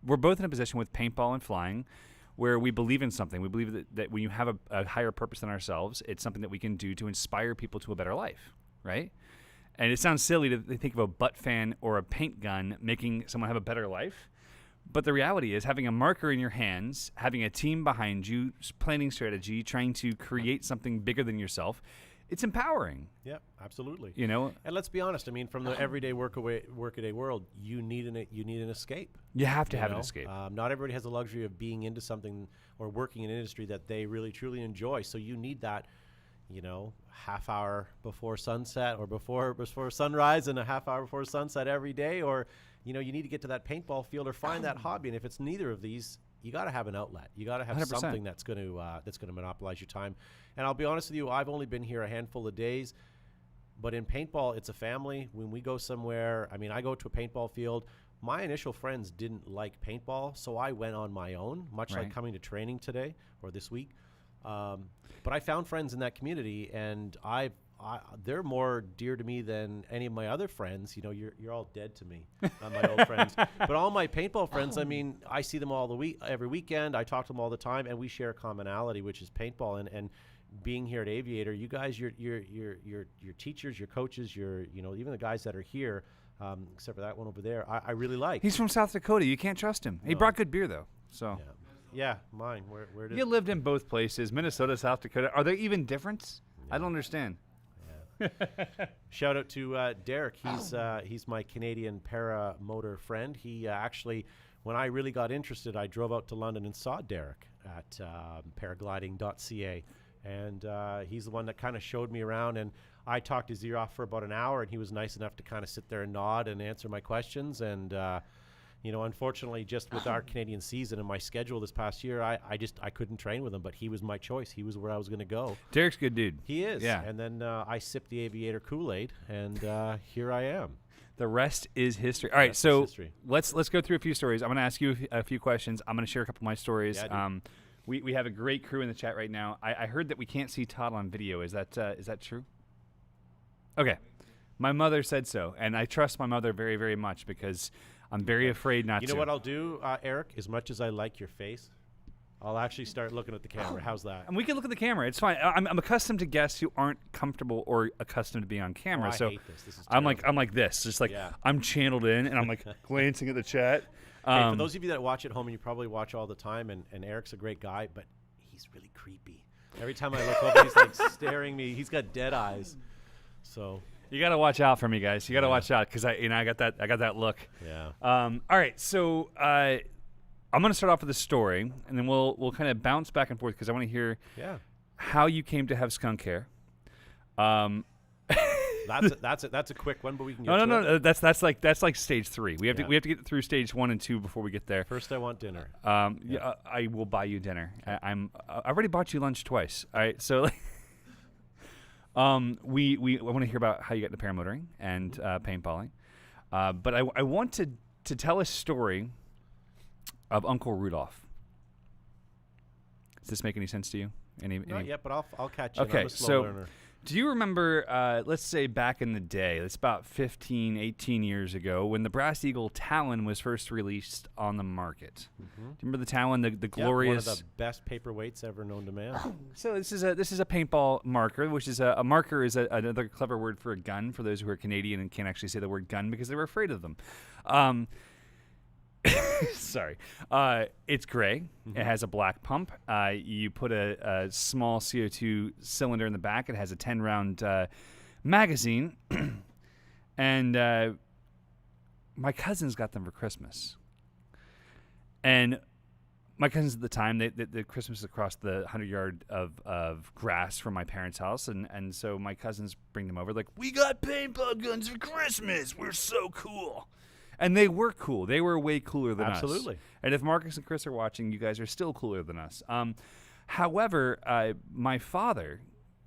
both in a position with paintball and flying where we believe in something. We believe that when you have a higher purpose than ourselves, it's something that we can do to inspire people to a better life, right? And it sounds silly to think of a butt fan or a paint gun making someone have a better life. But the reality is having a marker in your hands, having a team behind you, planning strategy, trying to create something bigger than yourself, it's empowering. Yeah, absolutely. You know, And let's be honest. I mean, from the everyday workaday world, you need an escape. you have to you have an know? escape. Not everybody has the luxury of being into something or working in an industry that they really truly enjoy. So you need that, half hour before sunset or before sunrise and a half hour before sunset every day, or you need to get to that paintball field or find that hobby. And if it's neither of these, you got to have an outlet. You got to have 100%. something that's going to monopolize your time. And I'll be honest with you, I've only been here a handful of days, but in paintball, it's a family. When we go somewhere, I mean, I go to a paintball field. My initial friends didn't like paintball, so I went on my own, much like coming to training today or this week. But I found friends in that community, and they're more dear to me than any of my other friends. You know, you're all dead to me, my old friends. But all my paintball friends, I mean, I see them every weekend. I talk to them all the time, and we share a commonality, which is paintball. And being here at Aviator, you guys, your teachers, your coaches, even the guys that are here, except for that one over there, I really like. He's from South Dakota. You can't trust him. He brought good beer though. So. Yeah, mine. Where did you lived in both places, Minnesota, South Dakota. Are there even difference? I don't understand. Shout out to Derek. He's my Canadian paramotor friend. He actually, when I really got interested, I drove out to London and saw Derek at paragliding.ca. And he's the one that kind of showed me around. And I talked his ear off for about an hour, and he was nice enough to kind of sit there and nod and answer my questions. And unfortunately, just with our Canadian season and my schedule this past year, I couldn't train with him, but he was my choice. He was where I was going to go. Derek's a good dude. He is. Yeah. And then I sipped the Aviator Kool-Aid, and here I am. The rest is history. All right, so let's go through a few stories. I'm going to ask you a few questions. I'm going to share a couple of my stories. Yeah, we have a great crew in the chat right now. I heard that we can't see Todd on video. Is that true? Okay. My mother said so, and I trust my mother very, very much because I'm very afraid not to. You know what I'll do, Eric? As much as I like your face, I'll actually start looking at the camera. How's that? And we can look at the camera. It's fine. I'm accustomed to guests who aren't comfortable or accustomed to being on camera. I so hate this. This is I'm like this, just like I'm channeled in, and I'm like glancing at the chat. Hey, for those of you that watch at home, and you probably watch all the time, and Eric's a great guy, but he's really creepy. Every time I look over, he's like staring me. He's got dead eyes. So. You got to watch out for me, guys. You got to watch out because I got that look. Yeah. All right, so I'm going to start off with a story, and then we'll kind of bounce back and forth because I want to hear how you came to have skunk hair. That's a quick one, but we can get no. That's like stage 3. We have to get through stage 1 and 2 before we get there. First, I want dinner. I will buy you dinner. I already bought you lunch twice. All right, so. I want to hear about how you got into paramotoring and paintballing, but I want to tell a story of Uncle Rudolph. Does this make any sense to you? Not yet, but I'll catch you. Okay, I'm a slow learner. Do you remember, let's say back in the day, it's about 15, 18 years ago, when the Brass Eagle Talon was first released on the market? Mm-hmm. Do you remember the Talon, the glorious... one of the best paperweights ever known to man. So this is a paintball marker, which is a marker is another clever word for a gun, for those who are Canadian and can't actually say the word gun because they were afraid of them. Sorry. It's gray. Mm-hmm. It has a black pump. You put a small CO2 cylinder in the back. It has a 10-round magazine. And my cousins got them for Christmas. And my cousins at the time, the Christmas across the 100-yard of grass from my parents' house. And so my cousins bring them over like, we got paintball guns for Christmas. We're so cool. And they were cool. They were way cooler than us. Absolutely. And if Marcus and Chris are watching, you guys are still cooler than us. However, my father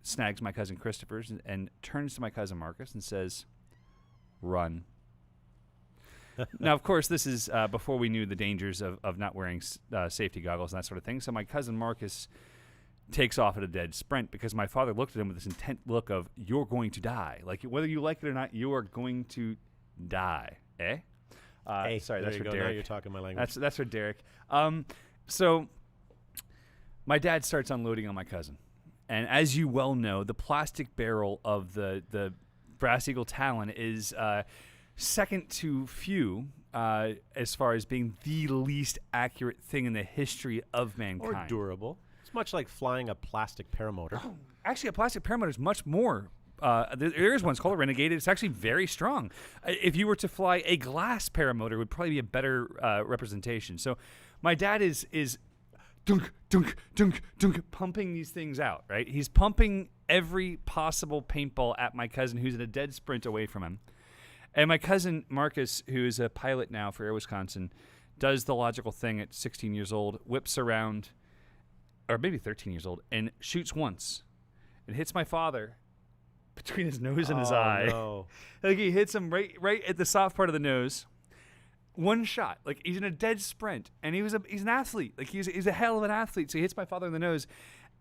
snags my cousin Christopher's and turns to my cousin Marcus and says, run. Now, of course, this is before we knew the dangers of not wearing safety goggles and that sort of thing. So my cousin Marcus takes off at a dead sprint because my father looked at him with this intent look of, you're going to die. Like, whether you like it or not, you are going to die. Eh? Hey, sorry, that's for Derek. Now you're talking my language. That's for Derek. So my dad starts unloading on my cousin. And as you well know, the plastic barrel of the Brass Eagle Talon is second to few as far as being the least accurate thing in the history of mankind. Or durable. It's much like flying a plastic paramotor. Actually, a plastic paramotor is much more. There is one. It's called a Renegade. It's actually very strong. If you were to fly a glass paramotor, it would probably be a better representation. So my dad is dunk, dunk, dunk, dunk, pumping these things out, right? He's pumping every possible paintball at my cousin who's in a dead sprint away from him. And my cousin Marcus, who is a pilot now for Air Wisconsin, does the logical thing at 16 years old, whips around, or maybe 13 years old, and shoots once. It hits my father between his nose and his eye. No. Like he hits him right at the soft part of the nose. One shot. Like he's in a dead sprint, and he's an athlete. Like he's a hell of an athlete. So he hits my father in the nose,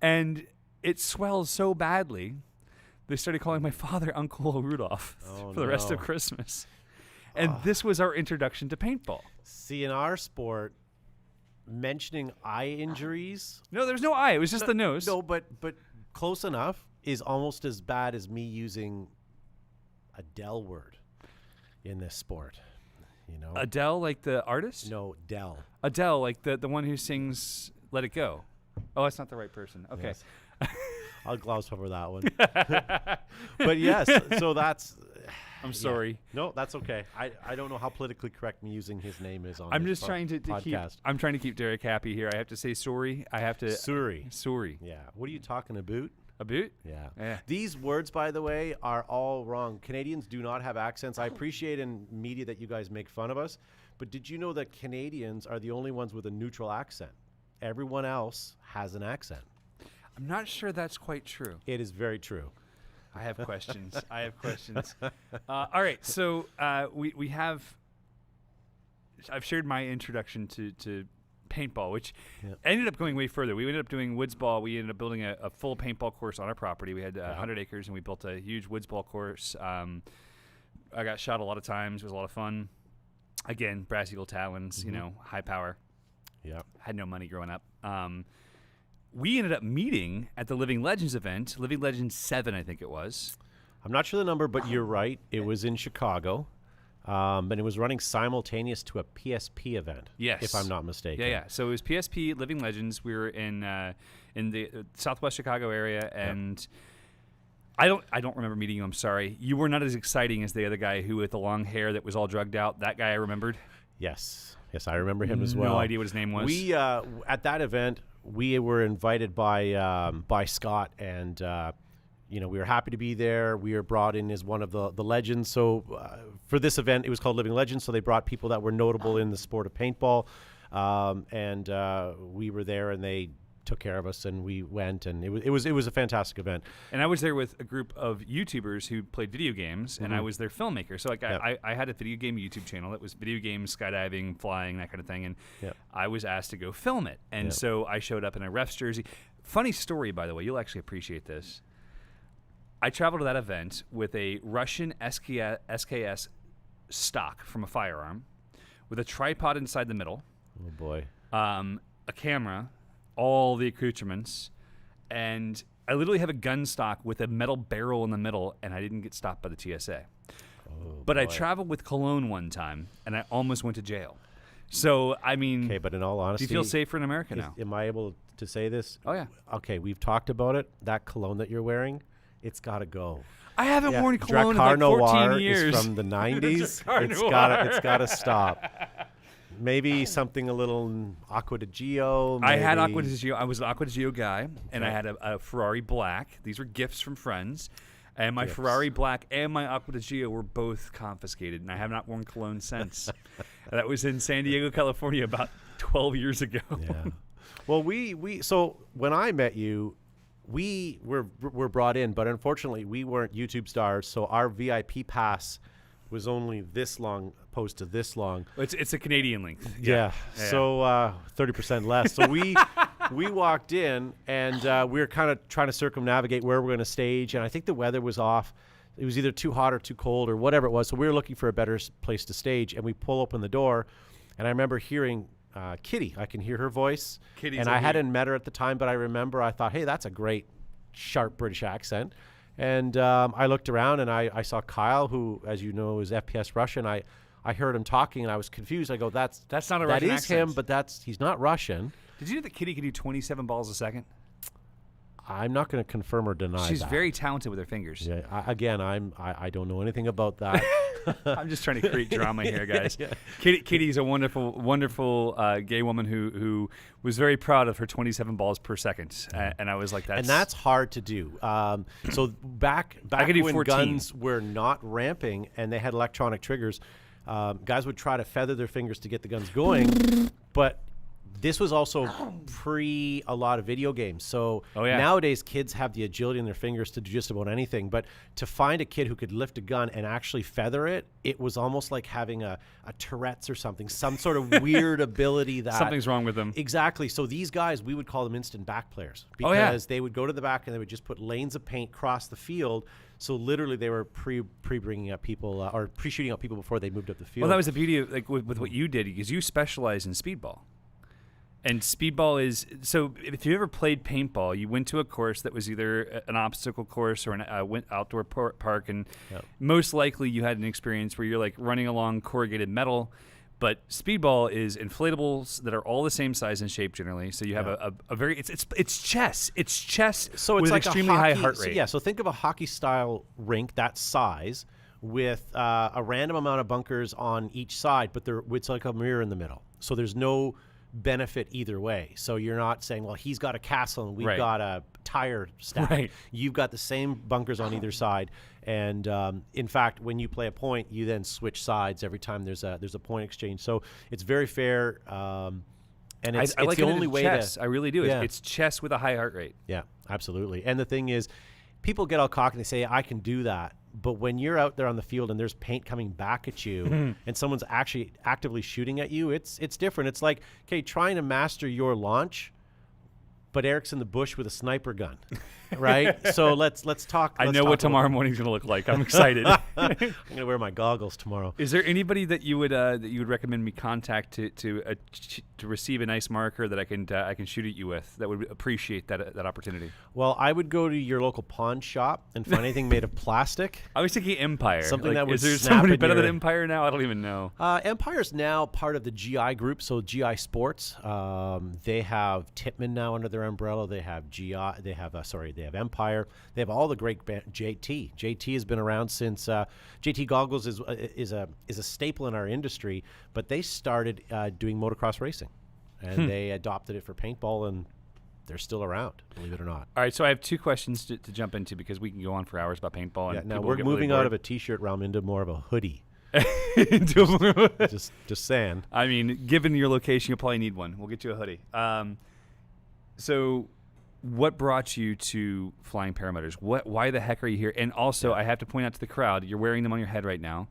and it swells so badly. They started calling my father Uncle Rudolph for the rest of Christmas. And this was our introduction to paintball. See, in our sport, mentioning eye injuries. No, there's no eye. It was just the nose. No, but close enough is almost as bad as me using a Dell word in this sport. You know, Adele, like the artist? No, Dell. Adele, like the one who sings "Let It Go." Oh, that's not the right person. Okay. Yes. I'll gloss over that one. But yes, so that's. I'm sorry. No, that's okay. I don't know how politically correct me using his name is on. I'm this just trying to keep. podcast. I'm trying to keep Derek happy here. I have to say sorry. I have to. Sorry. Yeah. What are you talking about? A boot? Yeah. These words, by the way, are all wrong. Canadians do not have accents. I appreciate in media that you guys make fun of us, but did you know that Canadians are the only ones with a neutral accent? Everyone else has an accent. I'm not sure that's quite true. It is very true. I have questions. All right, so we have. I've shared my introduction to paintball, which ended up going way further. We ended up doing woodsball. We ended up building a full paintball course on our property. We had 100 acres, and we built a huge woodsball course. I got shot a lot of times. It was a lot of fun. Again, brass eagle talons, high power. Yeah. Had no money growing up. We ended up meeting at the Living Legends event, Living Legends 7, I think it was. I'm not sure the number, but you're right. It was in Chicago. And it was running simultaneous to a PSP event. Yes. If I'm not mistaken. Yeah. So it was PSP, Living Legends. We were in the Southwest Chicago area, and I don't remember meeting you. I'm sorry. You were not as exciting as the other guy who with the long hair that was all drugged out. That guy I remembered. Yes, I remember him as well. No idea what his name was. We at that event we were invited by Scott, and we were happy to be there. We were brought in as one of the legends. So for this event, it was called Living Legends. So they brought people that were notable in the sport of paintball, and we were there, and they took care of us, and we went, and it was a fantastic event. And I was there with a group of YouTubers who played video games, and I was their filmmaker. So like I had a video game YouTube channel that was video games, skydiving, flying, that kind of thing, and I was asked to go film it. And so I showed up in a ref's jersey. Funny story, by the way, you'll actually appreciate this. I traveled to that event with a Russian SKS stock from a firearm, with a tripod inside the middle. Oh boy. A camera, all the accoutrements, and I literally have a gun stock with a metal barrel in the middle, and I didn't get stopped by the TSA. But I traveled with cologne one time, and I almost went to jail. So, I mean... Okay, but in all honesty... Do you feel safer in America now? Am I able to say this? Oh, yeah. Okay, we've talked about it. That cologne that you're wearing, it's got to go. I haven't worn cologne Dracar in like 14 Noir years. Is from the 90s. It's got to stop. Maybe something a little Aqua di Gio. I had Aqua di Gio. I was an Aqua di Gio guy, and I had a Ferrari Black. These were gifts from friends. And my Ferrari Black and my Aqua di Gio were both confiscated, and I have not worn cologne since. That was in San Diego, California, about 12 years ago. Yeah. Well, so when I met you, we were brought in, but unfortunately we weren't YouTube stars, so our VIP pass was only this long opposed to this long. It's a Canadian length. Yeah. So 30% less. So we walked in, and we were kind of trying to circumnavigate where we're going to stage, and I think the weather was off. It was either too hot or too cold or whatever it was. So we were looking for a better place to stage, and we pull open the door, and I remember hearing Kitty. I can hear her voice. Kitty's and I hadn't met her at the time, but I thought, hey, that's a great, sharp British accent. And I looked around, and I saw Kyle, who, as you know, is FPS Russian. I heard him talking, and I was confused. I go, that's not a Russian accent. Him, but he's not Russian. Did you know that Kitty can do 27 balls a second? I'm not going to confirm or deny She's that. very talented with her fingers. Yeah, I don't know anything about that. I'm just trying to create drama here, guys. Yeah. Kitty's a wonderful gay woman who was very proud of her 27 balls per second, and I was like, that's hard to do. So back I could do when 14. guns were not ramping and they had electronic triggers, Guys would try to feather their fingers to get the guns going, but this was also pre a lot of video games. So nowadays kids have the agility in their fingers to do just about anything. But to find a kid who could lift a gun and actually feather it, it was almost like having a Tourette's or something, some sort of weird ability that something's wrong with them. Exactly. So these guys, we would call them instant back players because they would go to the back and they would just put lanes of paint across the field. So literally, they were pre-bringing up people or pre-shooting up people before they moved up the field. Well, that was the beauty of like with what you did, because you specialize in speedball. And speedball is, so if you ever played paintball, you went to a course that was either an obstacle course or an outdoor park, and most likely you had an experience where you're like running along corrugated metal. But speedball is inflatables that are all the same size and shape generally. So you have a very, it's chess. It's chess so with it's an like extremely high heart rate. So think of a hockey-style rink that size with a random amount of bunkers on each side, but it's like a mirror in the middle. So there's no benefit either way. So you're not saying, well, he's got a castle and we've got a tire stack. You've got the same bunkers on either side. And in fact, when you play a point, you then switch sides every time there's a point exchange. So it's very fair. And it's I like the only way chess. to. I really do. It's chess with a high heart rate. Yeah, absolutely. And the thing is, people get all cocky and they say, I can do that. But when you're out there on the field and there's paint coming back at you and someone's actually actively shooting at you, it's different. It's like, okay, trying to master your launch, but Eric's in the bush with a sniper gun, right? So let's talk. I know what tomorrow morning's going to look like. I'm excited. I'm going to wear my goggles tomorrow. Is there anybody that you would recommend me contact to receive a nice marker that I can shoot at you with that would appreciate that opportunity? Well, I would go to your local pawn shop and find anything made of plastic. I was thinking Empire. Something that would is there snap somebody in better than your- Empire now? I don't even know. Empire's now part of the GI group, so GI Sports. They have Tippmann now under their umbrella. They have GI. They have Empire. They have all the great JT. JT has been around since JT goggles is a staple in our industry. But they started doing motocross racing, and they adopted it for paintball, and they're still around, believe it or not. All right, so I have two questions to jump into because we can go on for hours about paintball. And Now people we're get moving really out of a T-shirt realm into more of a hoodie. bored. just saying. I mean, given your location, you'll probably need one. We'll get you a hoodie. So what brought you to flying paramotors? Why the heck are you here? And also, I have to point out to the crowd, you're wearing them on your head right now.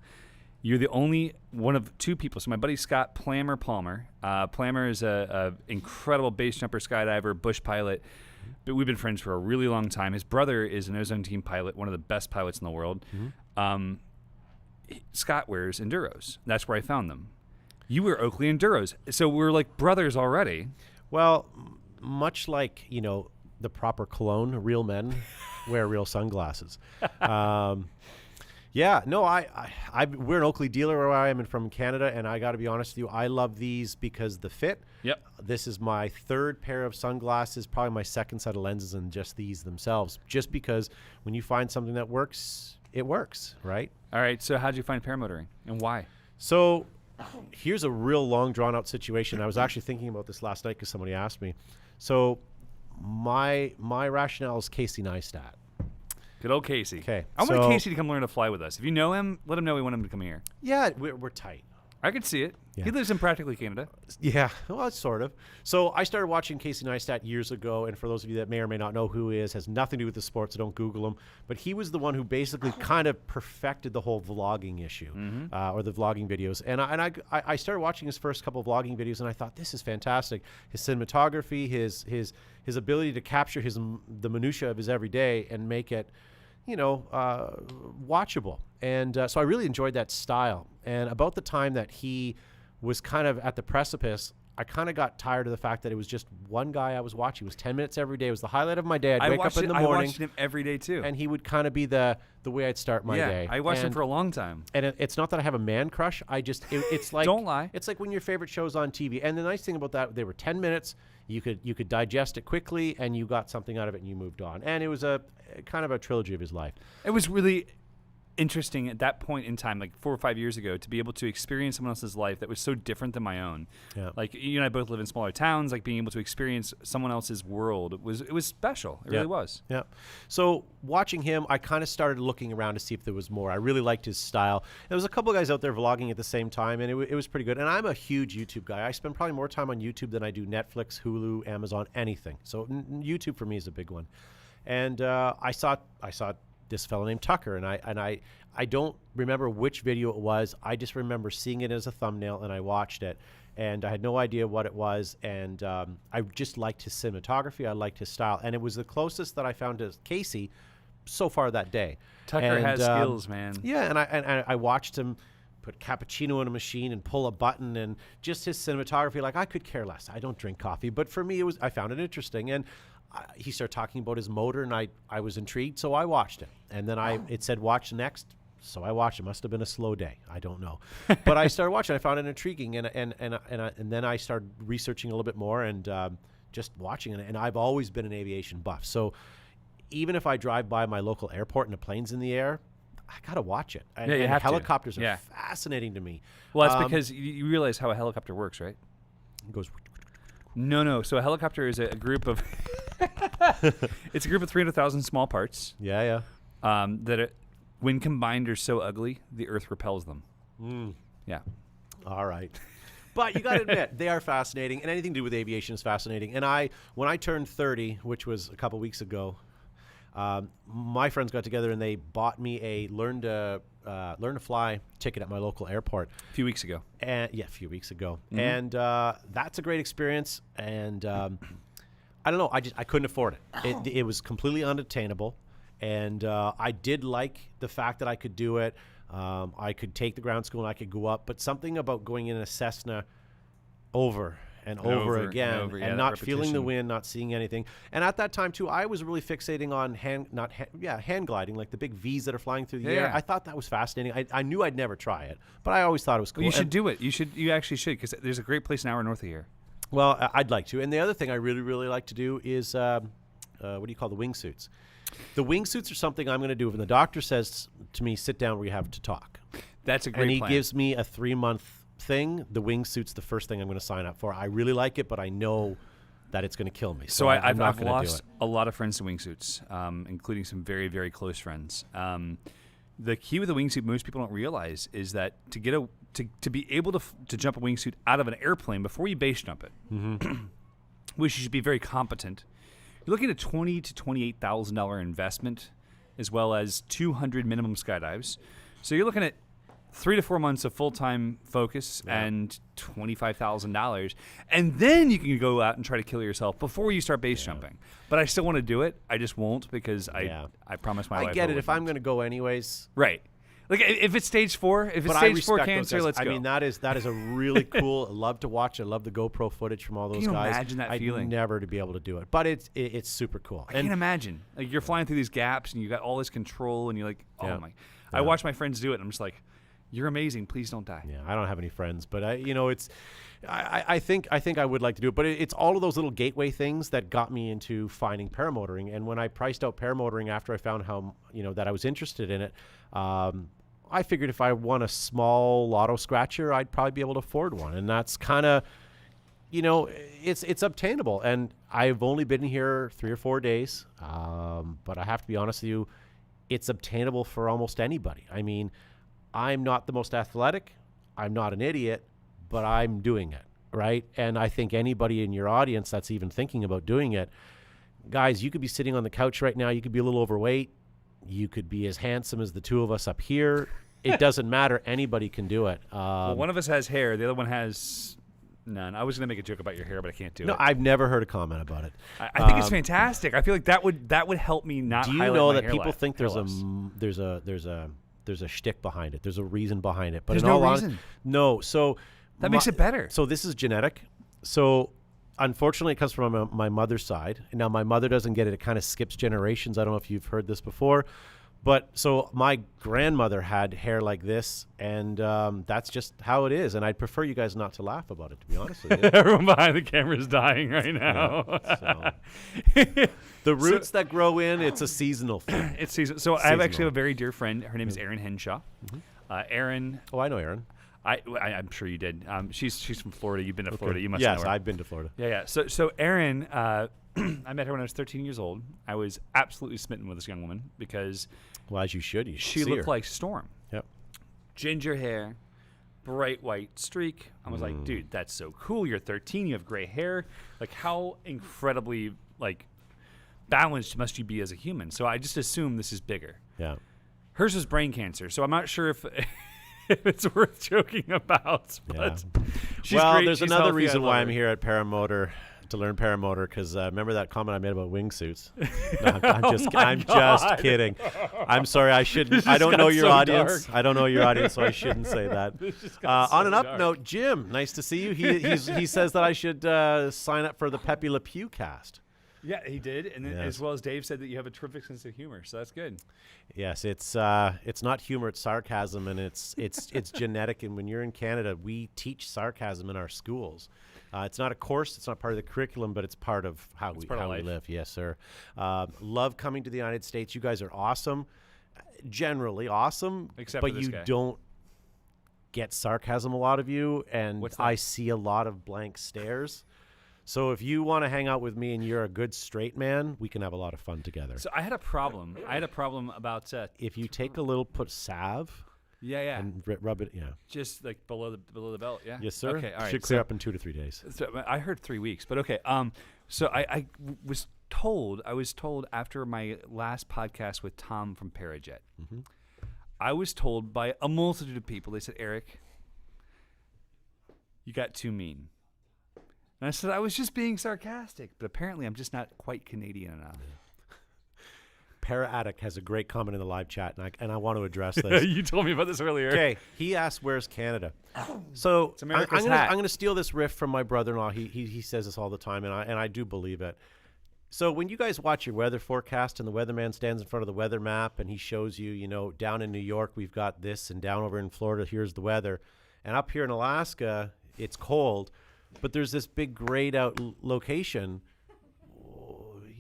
You're the only one of two people. So my buddy Scott Palmer. Palmer is a incredible base jumper, skydiver, bush pilot. But we've been friends for a really long time. His brother is an ozone team pilot, one of the best pilots in the world. Scott wears Enduros. That's where I found them. You wear Oakley Enduros. So we're like brothers already. Well, much like, the proper cologne, real men wear real sunglasses. We're an Oakley dealer where I am from Canada, and I got to be honest with you, I love these because the fit. Yep. This is my third pair of sunglasses, probably my second set of lenses, and just these themselves. Just because when you find something that works, it works, right? All right, so how'd you find paramotoring, and why? So here's a real long, drawn-out situation. I was actually thinking about this last night because somebody asked me. So my rationale is Casey Neistat. Good old Casey. Okay. I want Casey to come learn to fly with us. If you know him, let him know we want him to come here. Yeah, we're tight. I could see it. Yeah. He lives in practically Canada. Yeah, well, sort of. So I started watching Casey Neistat years ago, and for those of you that may or may not know who he is, has nothing to do with the sport, so don't Google him. But he was the one who basically kind of perfected the whole vlogging issue, or the vlogging videos. And I started watching his first couple of vlogging videos, and I thought, this is fantastic. His cinematography, his ability to capture the minutia of his everyday and make it, watchable. And so I really enjoyed that style. And about the time that he was kind of at the precipice, I kind of got tired of the fact that it was just one guy I was watching. It was 10 minutes every day. It was the highlight of my day. I'd wake up in the morning. I watched him every day too. And he would kind of be the way I'd start my day. I watched him for a long time. And it's not that I have a man crush. It's like don't lie. It's like when your favorite show's on TV. And the nice thing about that, they were 10 minutes. You could digest it quickly, and you got something out of it, and you moved on. And it was a kind of a trilogy of his life. It was really interesting at that point in time, like 4 or 5 years ago, to be able to experience someone else's life that was so different than my own. Yeah. Like you and I both live in smaller towns. Like being able to experience someone else's world it was special. It really was. Yeah. So watching him, I kind of started looking around to see if there was more. I really liked his style. There was a couple guys out there vlogging at the same time, and it was pretty good. And I'm a huge YouTube guy. I spend probably more time on YouTube than I do Netflix, Hulu, Amazon, anything. So YouTube for me is a big one. And I saw this fellow named Tucker, and I don't remember which video it was. I just remember seeing it as a thumbnail, and I watched it, and I had no idea what it was. And I just liked his cinematography. I liked his style, and it was the closest that I found to Casey so far that day. Tucker has skills, man. Yeah, and I watched him put cappuccino in a machine and pull a button, and just his cinematography. Like, I could care less. I don't drink coffee, but for me, I found it interesting. And he started talking about his motor, and I was intrigued, so I watched it. And then it said watch next, so I watched it. Must have been a slow day. I don't know. But I started watching. I found it intriguing, and then I started researching a little bit more and just watching it. And I've always been an aviation buff. So even if I drive by my local airport and a plane's in the air, I got to watch it. And, Yeah, you have to. helicopters are fascinating to me. Well, that's because you realize how a helicopter works, right? It goes... No. So a helicopter is a group of it's a group of 300,000 small parts. Yeah. When combined, are so ugly the Earth repels them. Yeah. All right. But you got to admit, they are fascinating, and anything to do with aviation is fascinating. And when I turned 30, which was a couple weeks ago, my friends got together and they bought me a learn to fly ticket at my local airport A few weeks ago. And a few weeks ago. And that's a great experience. And I don't know, I couldn't afford it. It was completely unattainable. And I did like the fact that I could do it. I could take the ground school and I could go up, but something about going in a Cessna over and over again and not feeling the wind, not seeing anything. And at that time too, I was really fixating on hand gliding, like the big V's that are flying through the air. I thought that was fascinating. I knew I'd never try it, but I always thought it was cool. Well, you should do it. You actually should, because there's a great place an hour north of here. Well, I'd like to. And the other thing I really, really like to do is what do you call the wingsuits? The wingsuits are something I'm going to do. When the doctor says to me, sit down, we have to talk. That's a great plan. And he gives me a 3-month thing. The wingsuit's the first thing I'm going to sign up for. I really like it, but I know that it's going to kill me. So I've lost a lot of friends to wingsuits, including some very, very close friends. The key with a wingsuit, most people don't realize, is that to be able to jump a wingsuit out of an airplane before you base jump it, which you should be very competent. You're looking at a $20,000 to $28,000 investment, as well as 200 minimum skydives. So you're looking at 3 to 4 months of full-time focus and $25,000, and then you can go out and try to kill yourself before you start base jumping. But I still want to do it. I just won't, because I promised my wife. I get it. If I'm going to go anyways, right? Like if it's stage 4, if it's stage 4 cancer, let's go. I mean, that is a really cool. I love to watch. I love the GoPro footage from all those guys. Can you imagine that feeling? I'd never to be able to do it, but it's super cool. I can't imagine. Like you're flying through these gaps and you got all this control, and you're like, oh my. I watch my friends do it, and I'm just like, you're amazing. Please don't die. Yeah, I don't have any friends, but I think I would like to do it. But it's all of those little gateway things that got me into finding paramotoring. And when I priced out paramotoring after I found how that I was interested in it, I figured if I won a small lotto scratcher, I'd probably be able to afford one. And that's kind of, it's obtainable. And I've only been here 3 or 4 days, but I have to be honest with you, it's obtainable for almost anybody. I mean, I'm not the most athletic. I'm not an idiot, but I'm doing it, right? And I think anybody in your audience that's even thinking about doing it, guys, you could be sitting on the couch right now. You could be a little overweight. You could be as handsome as the two of us up here. It doesn't matter. Anybody can do it. Well, one of us has hair. The other one has none. I was going to make a joke about your hair, but I can't do it. No, I've never heard a comment about it. I think it's fantastic. I feel like that would help me not. Do you know that people think there's a shtick behind it? There's a reason behind it, but there's in no all reason. No. So that makes it better. So this is genetic. So unfortunately, it comes from my mother's side. Now my mother doesn't get it. It kind of skips generations. I don't know if you've heard this before, But so my grandmother had hair like this, and that's just how it is. And I'd prefer you guys not to laugh about it, to be honest with you. Everyone behind the camera is dying right now. The roots that grow in, it's a seasonal thing. It's season. So I have actually a very dear friend. Her name is Erin Henshaw. Erin. Oh, I know Erin. I'm sure you did. She's from Florida. You've been to Florida. You must know Yes, her. I've been to Florida. Yeah. So Erin, I met her when I was 13 years old. I was absolutely smitten with this young woman because Well, as you should. You should she see looked her. like Storm. Yep. Ginger hair, bright white streak. I was like, dude, that's so cool. You're 13. You have gray hair. Like, how incredibly balanced must you be as a human? So I just assume this is bigger. Yeah. Hers was brain cancer, so I'm not sure if it's worth joking about. But she's well, great. there's She's another healthy. I reason love why her. I'm here at Paramotor to learn paramotor, because remember that comment I made about wingsuits? No, I'm just kidding. I'm sorry. I shouldn't. I don't know your audience. I don't know your audience, so I shouldn't say that. On an up note, Jim, nice to see you. He says that I should sign up for the Pepe Le Pew cast. Yeah, he did, and then, Yes. as well as Dave said that you have a terrific sense of humor, so that's good. Yes, it's not humor, it's sarcasm, and it's genetic. And when you're in Canada, we teach sarcasm in our schools. It's not a course, it's not part of the curriculum, but it's part of how we live. Yes, sir. Love coming to the United States. You guys are awesome, generally awesome, Except but for this you guy. don't get sarcasm. A lot of you, and What's that? I see a lot of blank stares. So if you want to hang out with me and you're a good straight man, we can have a lot of fun together. So I had a problem. About If you take a little, put salve and rub it, just like below the belt. Yeah. Yes, sir. Okay. All right. Should clear up in 2 to 3 days. So I heard 3 weeks, but okay. So I was told after my last podcast with Tom from Parajet, I was told by a multitude of people. They said, Eric, you got too mean. And I said, I was just being sarcastic, but apparently I'm just not quite Canadian enough. Para Addict has a great comment in the live chat, and I want to address this. You told me about this earlier. Okay, he asked, "Where's Canada?" So It's America's hat. I'm going to steal this riff from my brother-in-law. He says this all the time, and I do believe it. So when you guys watch your weather forecast and the weatherman stands in front of the weather map and he shows you, down in New York we've got this, and down over in Florida here's the weather, and up here in Alaska it's cold. But there's this big grayed out location.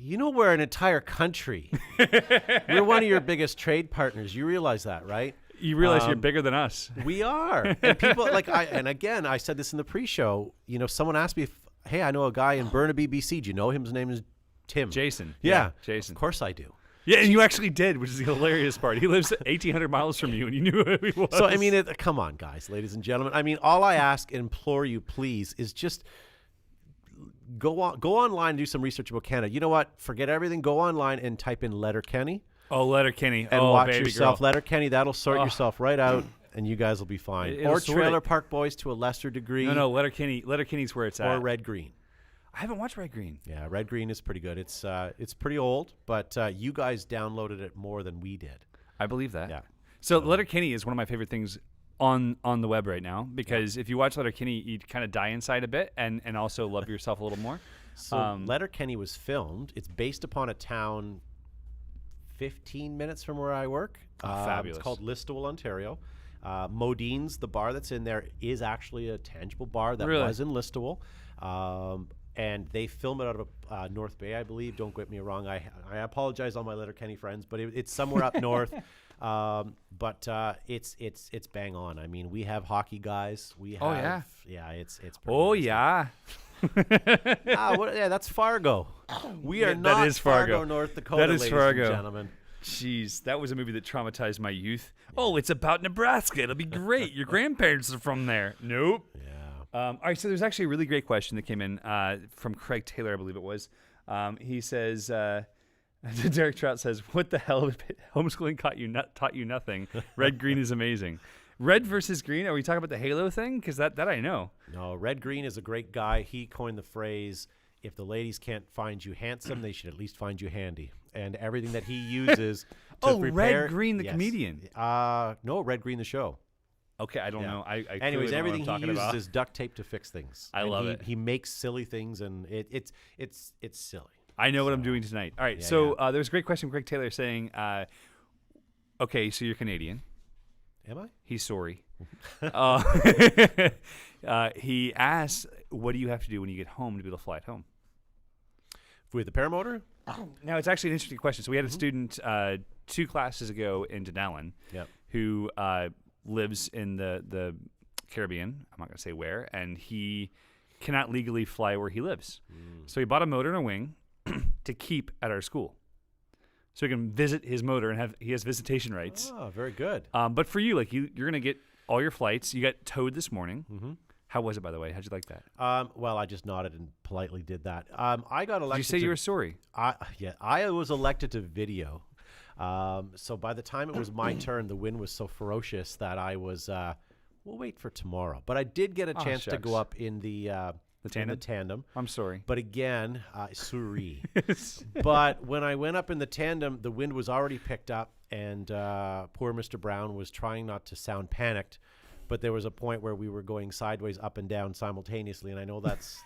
We're an entire country. We're one of your biggest trade partners. You realize that, right? You realize you're bigger than us. We are. And people I said this in the pre-show, someone asked me hey, I know a guy in Burnaby, BC. Do you know him? His name is Tim. Jason. Yeah. Jason. Of course I do. Yeah, and you actually did, which is the hilarious part. He lives 1,800 miles from you, and you knew who he was. So, come on, guys, ladies and gentlemen. All I ask and implore you, please, is just go online and do some research about Canada. You know what? Forget everything. Go online and type in Letterkenny. Oh, Letterkenny. And watch yourself. Girl. Letterkenny, that'll sort yourself right out, and you guys will be fine. It'll Or sort Trailer it. Park Boys to a lesser degree. No, Letterkenny's where it's at. Or Red Green. I haven't watched Red Green. Yeah, Red Green is pretty good. It's pretty old, but you guys downloaded it more than we did. I believe that. Yeah. So Letterkenny is one of my favorite things on the web right now, because if you watch Letterkenny, you kind of die inside a bit and also love yourself a little more. So Letterkenny was filmed. It's based upon a town 15 minutes from where I work. Fabulous. It's called Listowel, Ontario. Modine's, the bar that's in there, is actually a tangible bar that Really? was in Listowel. And they film it out of North Bay, I believe. Don't get me wrong. I apologize, all my Letterkenny friends, but it's somewhere up north. But it's bang on. We have hockey guys. We have. Oh, yeah. Yeah, it's. Pretty Oh, amazing. yeah. That's Fargo. We are That not is Fargo. North Dakota, That is ladies Fargo. and gentlemen. Jeez, that was a movie that traumatized my youth. Oh, it's about Nebraska. It'll be great. Your grandparents are from there. Nope. Yeah. All right, so there's actually a really great question that came in from Craig Taylor, I believe it was. He says, Derek Trout says, "What the hell? Homeschooling taught you nothing. Red green is amazing. Red versus green. Are we talking about the Halo thing? Because that I know. No, Red Green is a great guy. He coined the phrase, if the ladies can't find you handsome, they should at least find you handy. And everything that he uses to prepare. Red Green, the Yes. comedian. No, Red Green, the show. Okay, I don't Yeah. know. I Anyways, clearly everything don't know what he I'm uses talking is duct tape to fix things. I And love it. He makes silly things, and it's silly. I know what I'm doing tonight. All right, Yeah, so there's a great question from Craig Taylor saying, Okay, so you're Canadian. Am I? He's sorry. He asks, what do you have to do when you get home to be able to fly at home? With the paramotor? Now, it's actually an interesting question. So we had a student 2 classes ago in Denellen who lives in the Caribbean. I'm not going to say where. And he cannot legally fly where he lives. So he bought a motor and a wing to keep at our school. So he can visit his motor and he has visitation rights. Oh, very good. But for you, like you're going to get all your flights. You got towed this morning. How was it, by the way? How'd you like that? Well, I just nodded and politely did that. I got elected. Did you say you were sorry? I was elected to video. So by the time it was my turn, the wind was so ferocious that I was, we'll wait for tomorrow. But I did get a chance to go up in the tandem. I'm sorry. But again, sorry. But when I went up in the tandem, the wind was already picked up, and poor Mr. Brown was trying not to sound panicked. But there was a point where we were going sideways, up and down simultaneously, and I know that's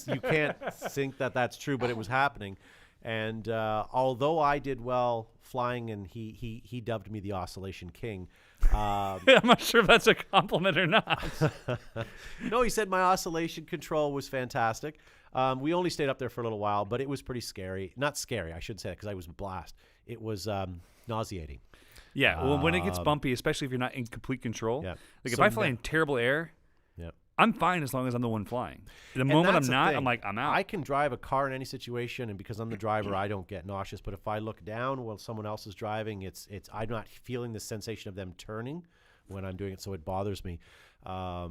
you can't think that that's true, but it was happening. And although I did well flying, and he dubbed me the Oscillation King. I'm not sure if that's a compliment or not. No, he said my oscillation control was fantastic. We only stayed up there for a little while, but it was pretty scary. Not scary, I should say, because I was blast. It was nauseating. Yeah, well, when it gets bumpy, especially if you're not in complete control. Yeah. Like So if I fly in terrible air, I'm fine as long as I'm the one flying. The moment I'm not, I'm like, I'm out. I can drive a car in any situation, and because I'm the driver, I don't get nauseous. But if I look down while someone else is driving, I'm not feeling the sensation of them turning when I'm doing it, so it bothers me. I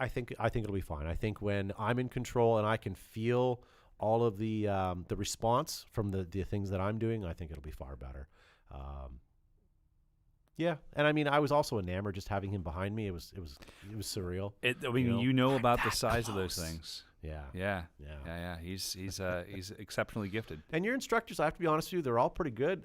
think it'll be fine. I think when I'm in control and I can feel all of the response from the things that I'm doing, I think it'll be far better. Yeah, and I mean, I was also enamored just having him behind me. It was surreal. You know about the size of those things. Yeah. He's exceptionally gifted. And your instructors, I have to be honest with you, they're all pretty good.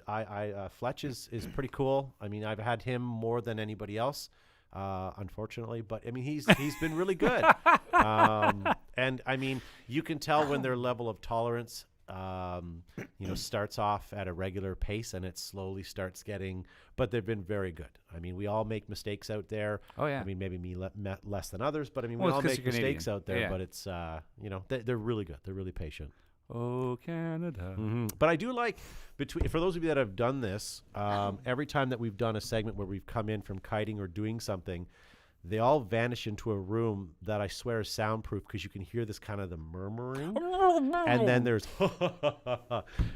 Fletch is pretty cool. I mean, I've had him more than anybody else, unfortunately. But I mean, he's been really good. And I mean, you can tell when their level of tolerance starts off at a regular pace, and it slowly starts getting, but they've been very good. I mean, we all make mistakes out there. Oh yeah. I mean, maybe me less than others, but I mean, we all make mistakes out there, but it's, they're really good. They're really patient. Oh, Canada. But I do like, for those of you that have done this, every time that we've done a segment where we've come in from kiting or doing something, they all vanish into a room that I swear is soundproof, because you can hear this kind of the murmuring. And then there's,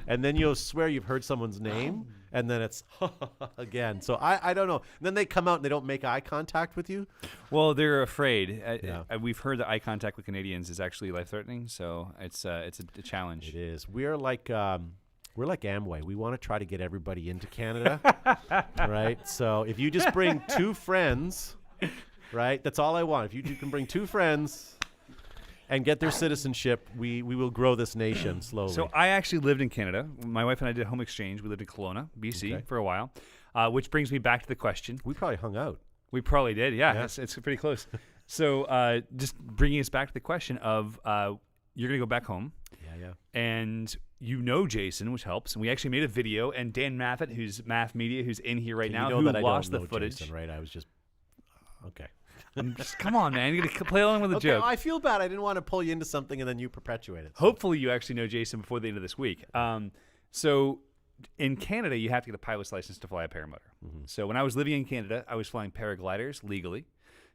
and then you'll swear you've heard someone's name, and then it's again. So I don't know. And then they come out and they don't make eye contact with you. Well, they're afraid. We've heard that eye contact with Canadians is actually life-threatening, so it's a challenge. It is. We're like Amway. We want to try to get everybody into Canada, right? So if you just bring 2 friends. Right? That's all I want. If you can bring 2 friends and get their citizenship, we will grow this nation slowly. So I actually lived in Canada. My wife and I did home exchange. We lived in Kelowna, BC, for a while, which brings me back to the question. We probably hung out. We probably did, yeah. It's pretty close. So just bringing us back to the question of you're going to go back home. Yeah. And you know Jason, which helps. And we actually made a video. And Dan Maffett, who's Math Media, who's in here right now, who lost the footage. Jason, right? I was just... Okay. Come on, man. You're going to play along with the joke. I feel bad. I didn't want to pull you into something and then you perpetuate it. So. Hopefully you actually know Jason before the end of this week. So in Canada, you have to get a pilot's license to fly a paramotor. So when I was living in Canada, I was flying paragliders legally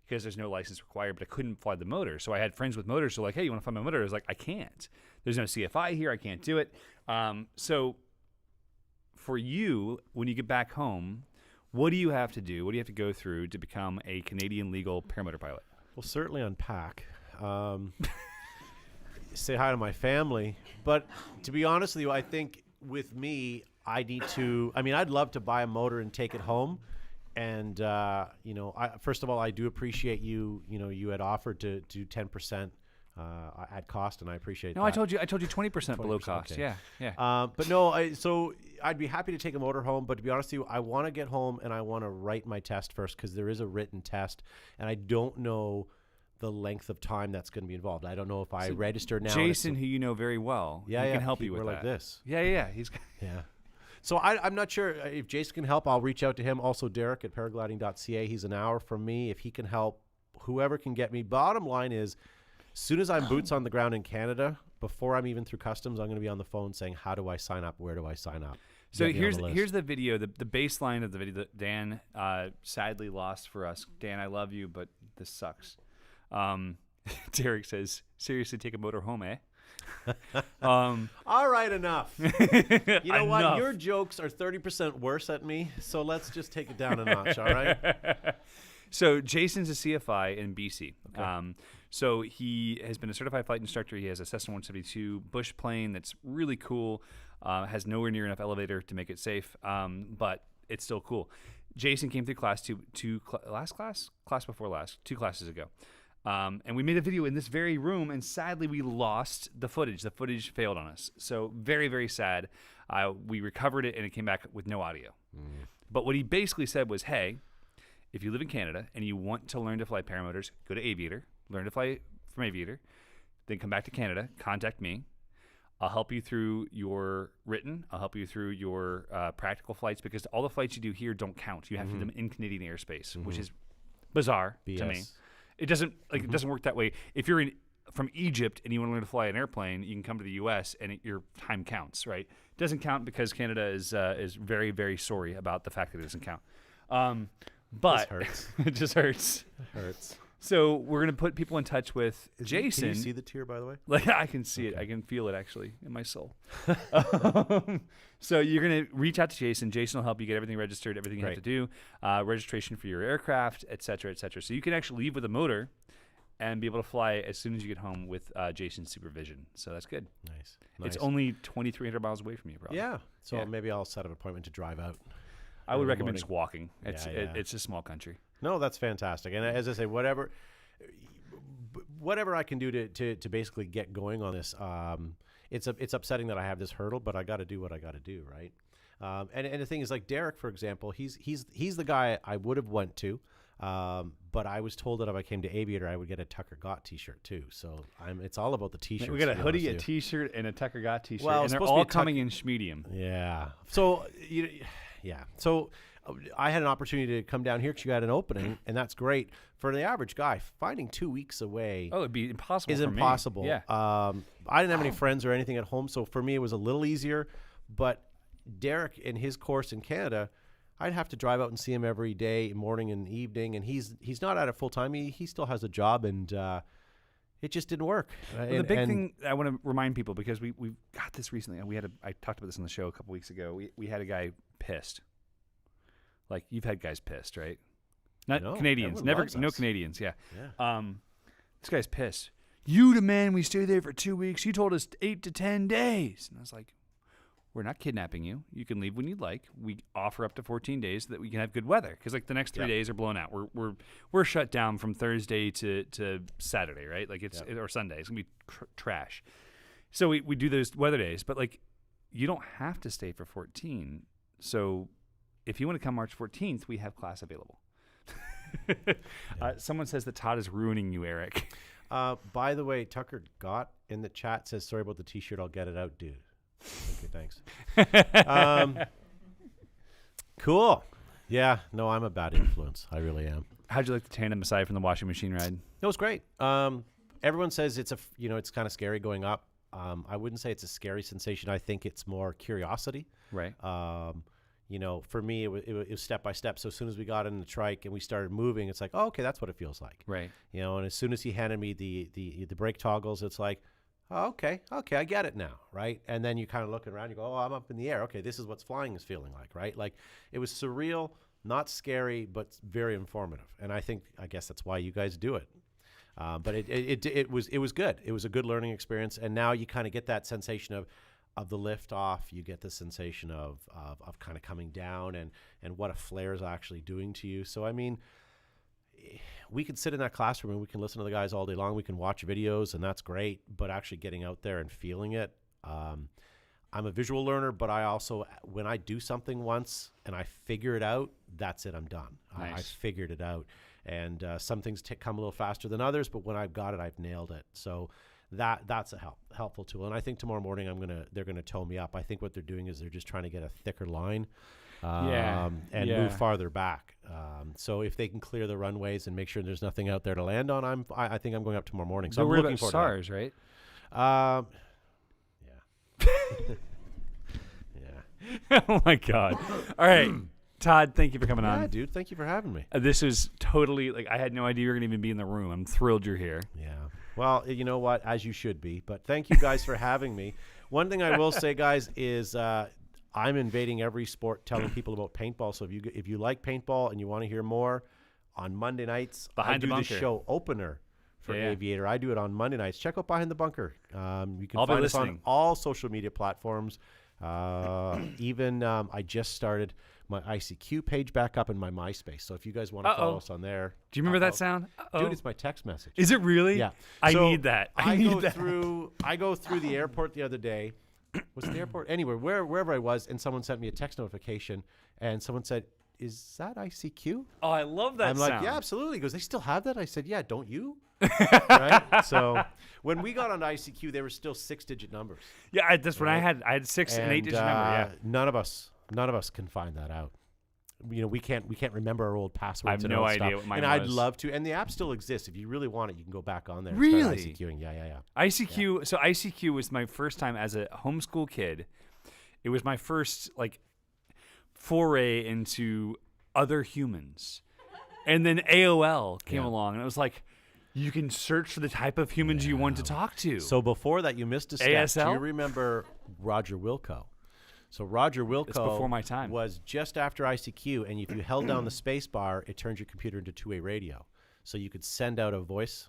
because there's no license required, but I couldn't fly the motor. So I had friends with motors who were like, hey, you want to fly my motor? I was like, I can't. There's no CFI here. I can't do it. So for you, when you get back home, what do you have to do? What do you have to go through to become a Canadian legal paramotor pilot? Well, certainly unpack. Say hi to my family. But to be honest with you, I think with me, I'd love to buy a motor and take it home. And, first of all, I do appreciate you had offered to do 10% at cost, and I appreciate that. No, I told you 20% below cost. Okay. Yeah. But no, so I'd be happy to take a motor home, but to be honest with you, I want to get home and I want to write my test first, because there is a written test, and I don't know the length of time that's going to be involved. I don't know if I register now. Jason, who you know very well, can help you with that. We're like this. Yeah. Yeah. So I'm not sure if Jason can help. I'll reach out to him. Also, Derek at paragliding.ca. He's an hour from me. If he can help, whoever can get me. Bottom line is, as soon as I'm boots on the ground in Canada, before I'm even through customs, I'm going to be on the phone saying, how do I sign up? Where do I sign up? So here's the video, the baseline of the video that Dan sadly lost for us. Dan, I love you, but this sucks. Derek says, seriously, take a motor home, eh? All right, enough. You know what? Enough. Your jokes are 30% worse at me, so let's just take it down a notch, all right? So Jason's a CFI in BC. Okay. So he has been a certified flight instructor. He has a Cessna 172 bush plane that's really cool. Has nowhere near enough elevator to make it safe, but it's still cool. Jason came through class two classes ago. And we made a video in this very room, and sadly we lost the footage. The footage failed on us. So very, very sad. We recovered it, and it came back with no audio. But what he basically said was, hey, if you live in Canada and you want to learn to fly paramotors, go to Aviator, learn to fly from Aviator, then come back to Canada, contact me. I'll help you through your written. I'll help you through your practical flights, because all the flights you do here don't count. You have to do them in Canadian airspace, which is bizarre to me. It doesn't it doesn't work that way. If you're from Egypt and you want to learn to fly an airplane, you can come to the U.S. and your time counts, right? It doesn't count because Canada is very, very sorry about the fact that it doesn't count. But hurts. It just hurts. It hurts. So we're gonna put people in touch with Jason. Can you see the tear, by the way? Like, I can see it. I can feel it actually in my soul. So you're gonna reach out to Jason. Jason will help you get everything registered, everything you have to do, registration for your aircraft, et cetera, et cetera. So you can actually leave with a motor and be able to fly as soon as you get home with Jason's supervision. So that's good. Nice. It's only 2,300 miles away from you, probably. Yeah. So maybe I'll set an appointment to drive out. I would recommend just walking. It's a small country. No, that's fantastic. And as I say, whatever I can do to basically get going on this, it's upsetting that I have this hurdle, but I got to do what I got to do, right? And the thing is, like Derek, for example, he's the guy I would have went to, but I was told that if I came to Aviator, I would get a Tucker Gott T-shirt too. So it's all about the T-shirts. We got a hoodie, a T-shirt, and a Tucker Gott T-shirt, well, and they're all coming in schmedium. Yeah. So So I had an opportunity to come down here because you had an opening, and that's great. For the average guy, finding 2 weeks away it'd be impossible. Is for impossible. Me. Yeah. I didn't have any friends or anything at home, so for me it was a little easier. But Derek, in his course in Canada, I'd have to drive out and see him every day, morning and evening, and he's not at it full time. He still has a job, and it just didn't work. Well, the big thing I want to remind people, because we got this recently, I talked about this on the show a couple weeks ago. We had a guy pissed. Like, you've had guys pissed, right? Not Canadians. No Canadians, yeah. This guy's pissed. You demand we stay there for 2 weeks. You told us 8 to 10 days. And I was like, we're not kidnapping you. You can leave when you'd like. We offer up to 14 days so that we can have good weather. Because like the next 3 days are blown out. We're shut down from Thursday to Saturday, right? Like or Sunday. It's gonna be trash. So we do those weather days, but like you don't have to stay for 14. So if you want to come March 14th, we have class available. Someone says that Todd is ruining you, Eric. By the way, Tucker Gott in the chat says, sorry about the T-shirt. I'll get it out, dude. Okay, thanks. Cool. Yeah, no, I'm a bad influence. I really am. How'd you like the tandem aside from the washing machine ride? It was great. Everyone says it's kind of scary going up. I wouldn't say it's a scary sensation. I think it's more curiosity. Right. For me, it was step by step. So as soon as we got in the trike and we started moving, it's like, oh, okay, that's what it feels like. Right. And as soon as he handed me the brake toggles, it's like, oh, okay, I get it now, right? And then you kind of look around, you go, oh, I'm up in the air. Okay, this is what flying is feeling like, right? Like, it was surreal, not scary, but very informative. And I guess that's why you guys do it. But it was good. It was a good learning experience. And now you kind of get that sensation of the lift off. You get the sensation of kind of coming down and what a flare is actually doing to you. So, I mean, we can sit in that classroom and we can listen to the guys all day long. We can watch videos, and that's great. But actually getting out there and feeling it, I'm a visual learner, but I also, when I do something once and I figure it out, that's it. I'm done. Nice. I figured it out. And some things come a little faster than others, but when I've got it, I've nailed it. So that's a helpful tool. And I think tomorrow morning they're gonna tow me up. I think what they're doing is they're just trying to get a thicker line. And move farther back. So if they can clear the runways and make sure there's nothing out there to land on, I think I'm going up tomorrow morning. So I'm looking forward to SARS, right? yeah. Yeah. Oh my God! All right, Todd, thank you for coming on. Yeah, dude, thank you for having me. This is totally I had no idea you were gonna even be in the room. I'm thrilled you're here. Yeah. Well, you know what? As you should be. But thank you guys for having me. One thing I will say, guys, is I'm invading every sport, telling people about paintball. So if you like paintball and you want to hear more, on Monday nights, I do the show opener for Aviator. I do it on Monday nights. Check out Behind the Bunker. You can find us on all social media platforms. Even I just started my ICQ page back up in my MySpace. So if you guys want to follow us on there. Do you remember that sound? Dude, it's my text message. Is it really? Yeah. I need that. I go through the airport the other day. Was it the airport? Anywhere, wherever I was, and someone sent me a text notification, and someone said, "Is that ICQ?" Oh, I love that I'm sound. like, "Yeah, absolutely." He goes, "They still have that?" I said, "Yeah, don't you?" Right? So when we got on ICQ, there were still 6-digit numbers. Yeah, that's when I had 6 and 8-digit number. Yeah, none of us can find that out. You know, we can't remember our old passwords. I have no idea what mine was. And was. I'd love to. And the app still exists. If you really want it, you can go back on there. Really? And start ICQing. Yeah. ICQ. Yeah. So ICQ was my first time as a homeschool kid. It was my first foray into other humans, and then AOL came along, and it was like you can search for the type of humans you want to talk to. So before that, you missed a step. ASL? Do you remember Roger Wilco? So Roger Wilco before my time. Was just after ICQ, and if you held down the space bar, it turned your computer into two-way radio. So you could send out a voice,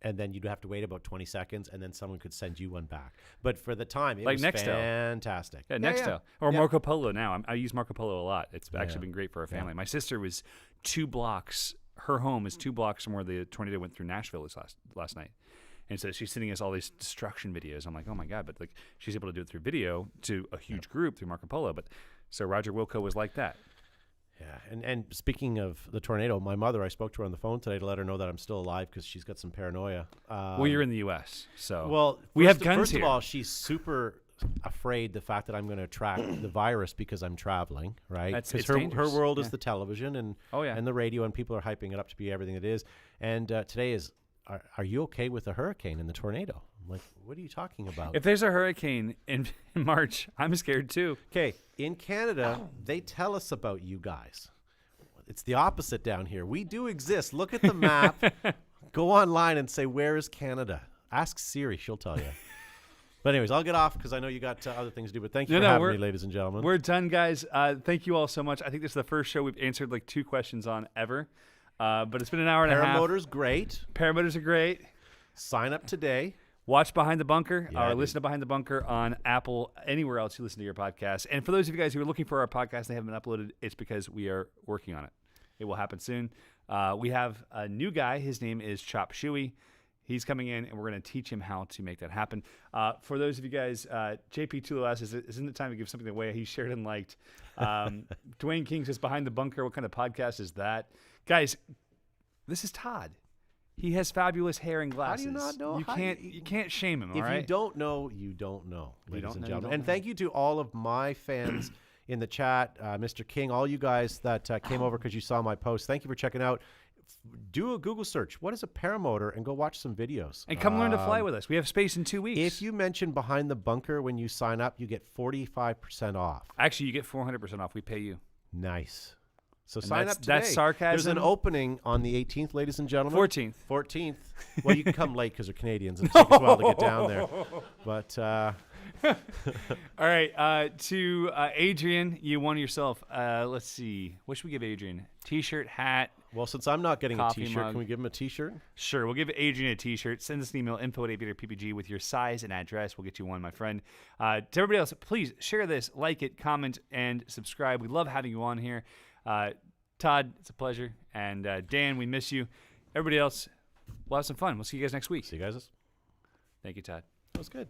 and then you'd have to wait about 20 seconds, and then someone could send you one back. But for the time, it was Nextel. Fantastic. Yeah, Nextel. Or Marco Polo now. I use Marco Polo a lot. It's actually been great for our family. My sister was 2 blocks. Her home is 2 blocks from where the tornado went through Nashville last night. And so she's sending us all these destruction videos. I'm like, oh my God. But she's able to do it through video to a huge group through Marco Polo. But so Roger Wilco was like that. Yeah. And speaking of the tornado, my mother, I spoke to her on the phone today to let her know that I'm still alive because she's got some paranoia. Well, you're in the U.S., so well, we have guns first here. First of all, she's super afraid the fact that I'm going to attract the virus because I'm traveling, right? Because her world is the television and the radio, and people are hyping it up to be everything it is. And today is, are you okay with the hurricane and the tornado? I'm like, what are you talking about? If there's a hurricane in March, I'm scared too. Okay, in Canada, they tell us about you guys. It's the opposite down here. We do exist. Look at the map. Go online and say, where is Canada? Ask Siri. She'll tell you. But anyways, I'll get off because I know you got other things to do. But thank you for having me, ladies and gentlemen. We're done, guys. Thank you all so much. I think this is the first show we've answered 2 questions on ever. But it's been an hour and a half. Paramotor's great. Paramotors are great. Sign up today. Watch Behind the Bunker or listen to Behind the Bunker on Apple, anywhere else you listen to your podcast. And for those of you guys who are looking for our podcast and they haven't been uploaded, it's because we are working on it. It will happen soon. We have a new guy. His name is Chop Shuey. He's coming in, and we're going to teach him how to make that happen. For those of you guys, JP Tulo asks, isn't it time to give something away he shared and liked? Dwayne King says, Behind the Bunker, what kind of podcast is that? Guys, this is Todd. He has fabulous hair and glasses. How do you not know? You can't shame him, all right? If you don't know, you don't know, ladies and gentlemen. And know. thank you to all of my fans in the chat, Mr. King, all you guys that came over because you saw my post. Thank you for checking out. Do a Google search. What is a paramotor? And go watch some videos. And come learn to fly with us. We have space in 2 weeks. If you mention Behind the Bunker when you sign up, you get 45% off. Actually, you get 400% off. We pay you. Nice. So sign up today. That's sarcasm. There's an opening on the 18th, ladies and gentlemen. 14th. Well, you can come late because they're Canadians. It takes a while to get down there. But all right. To Adrian, you won yourself. Let's see. What should we give Adrian? T-shirt, hat. Well, since I'm not getting a T-shirt, mug. can we give him a T-shirt? Sure. We'll give Adrian a T-shirt. Send us an email, info@aviatorppg with your size and address. We'll get you one, my friend. To everybody else, please share this, like it, comment, and subscribe. We love having you on here. Todd, it's a pleasure. And Dan, we miss you. Everybody else, we'll have some fun. We'll see you guys next week. See you guys. Thank you, Todd. That was good.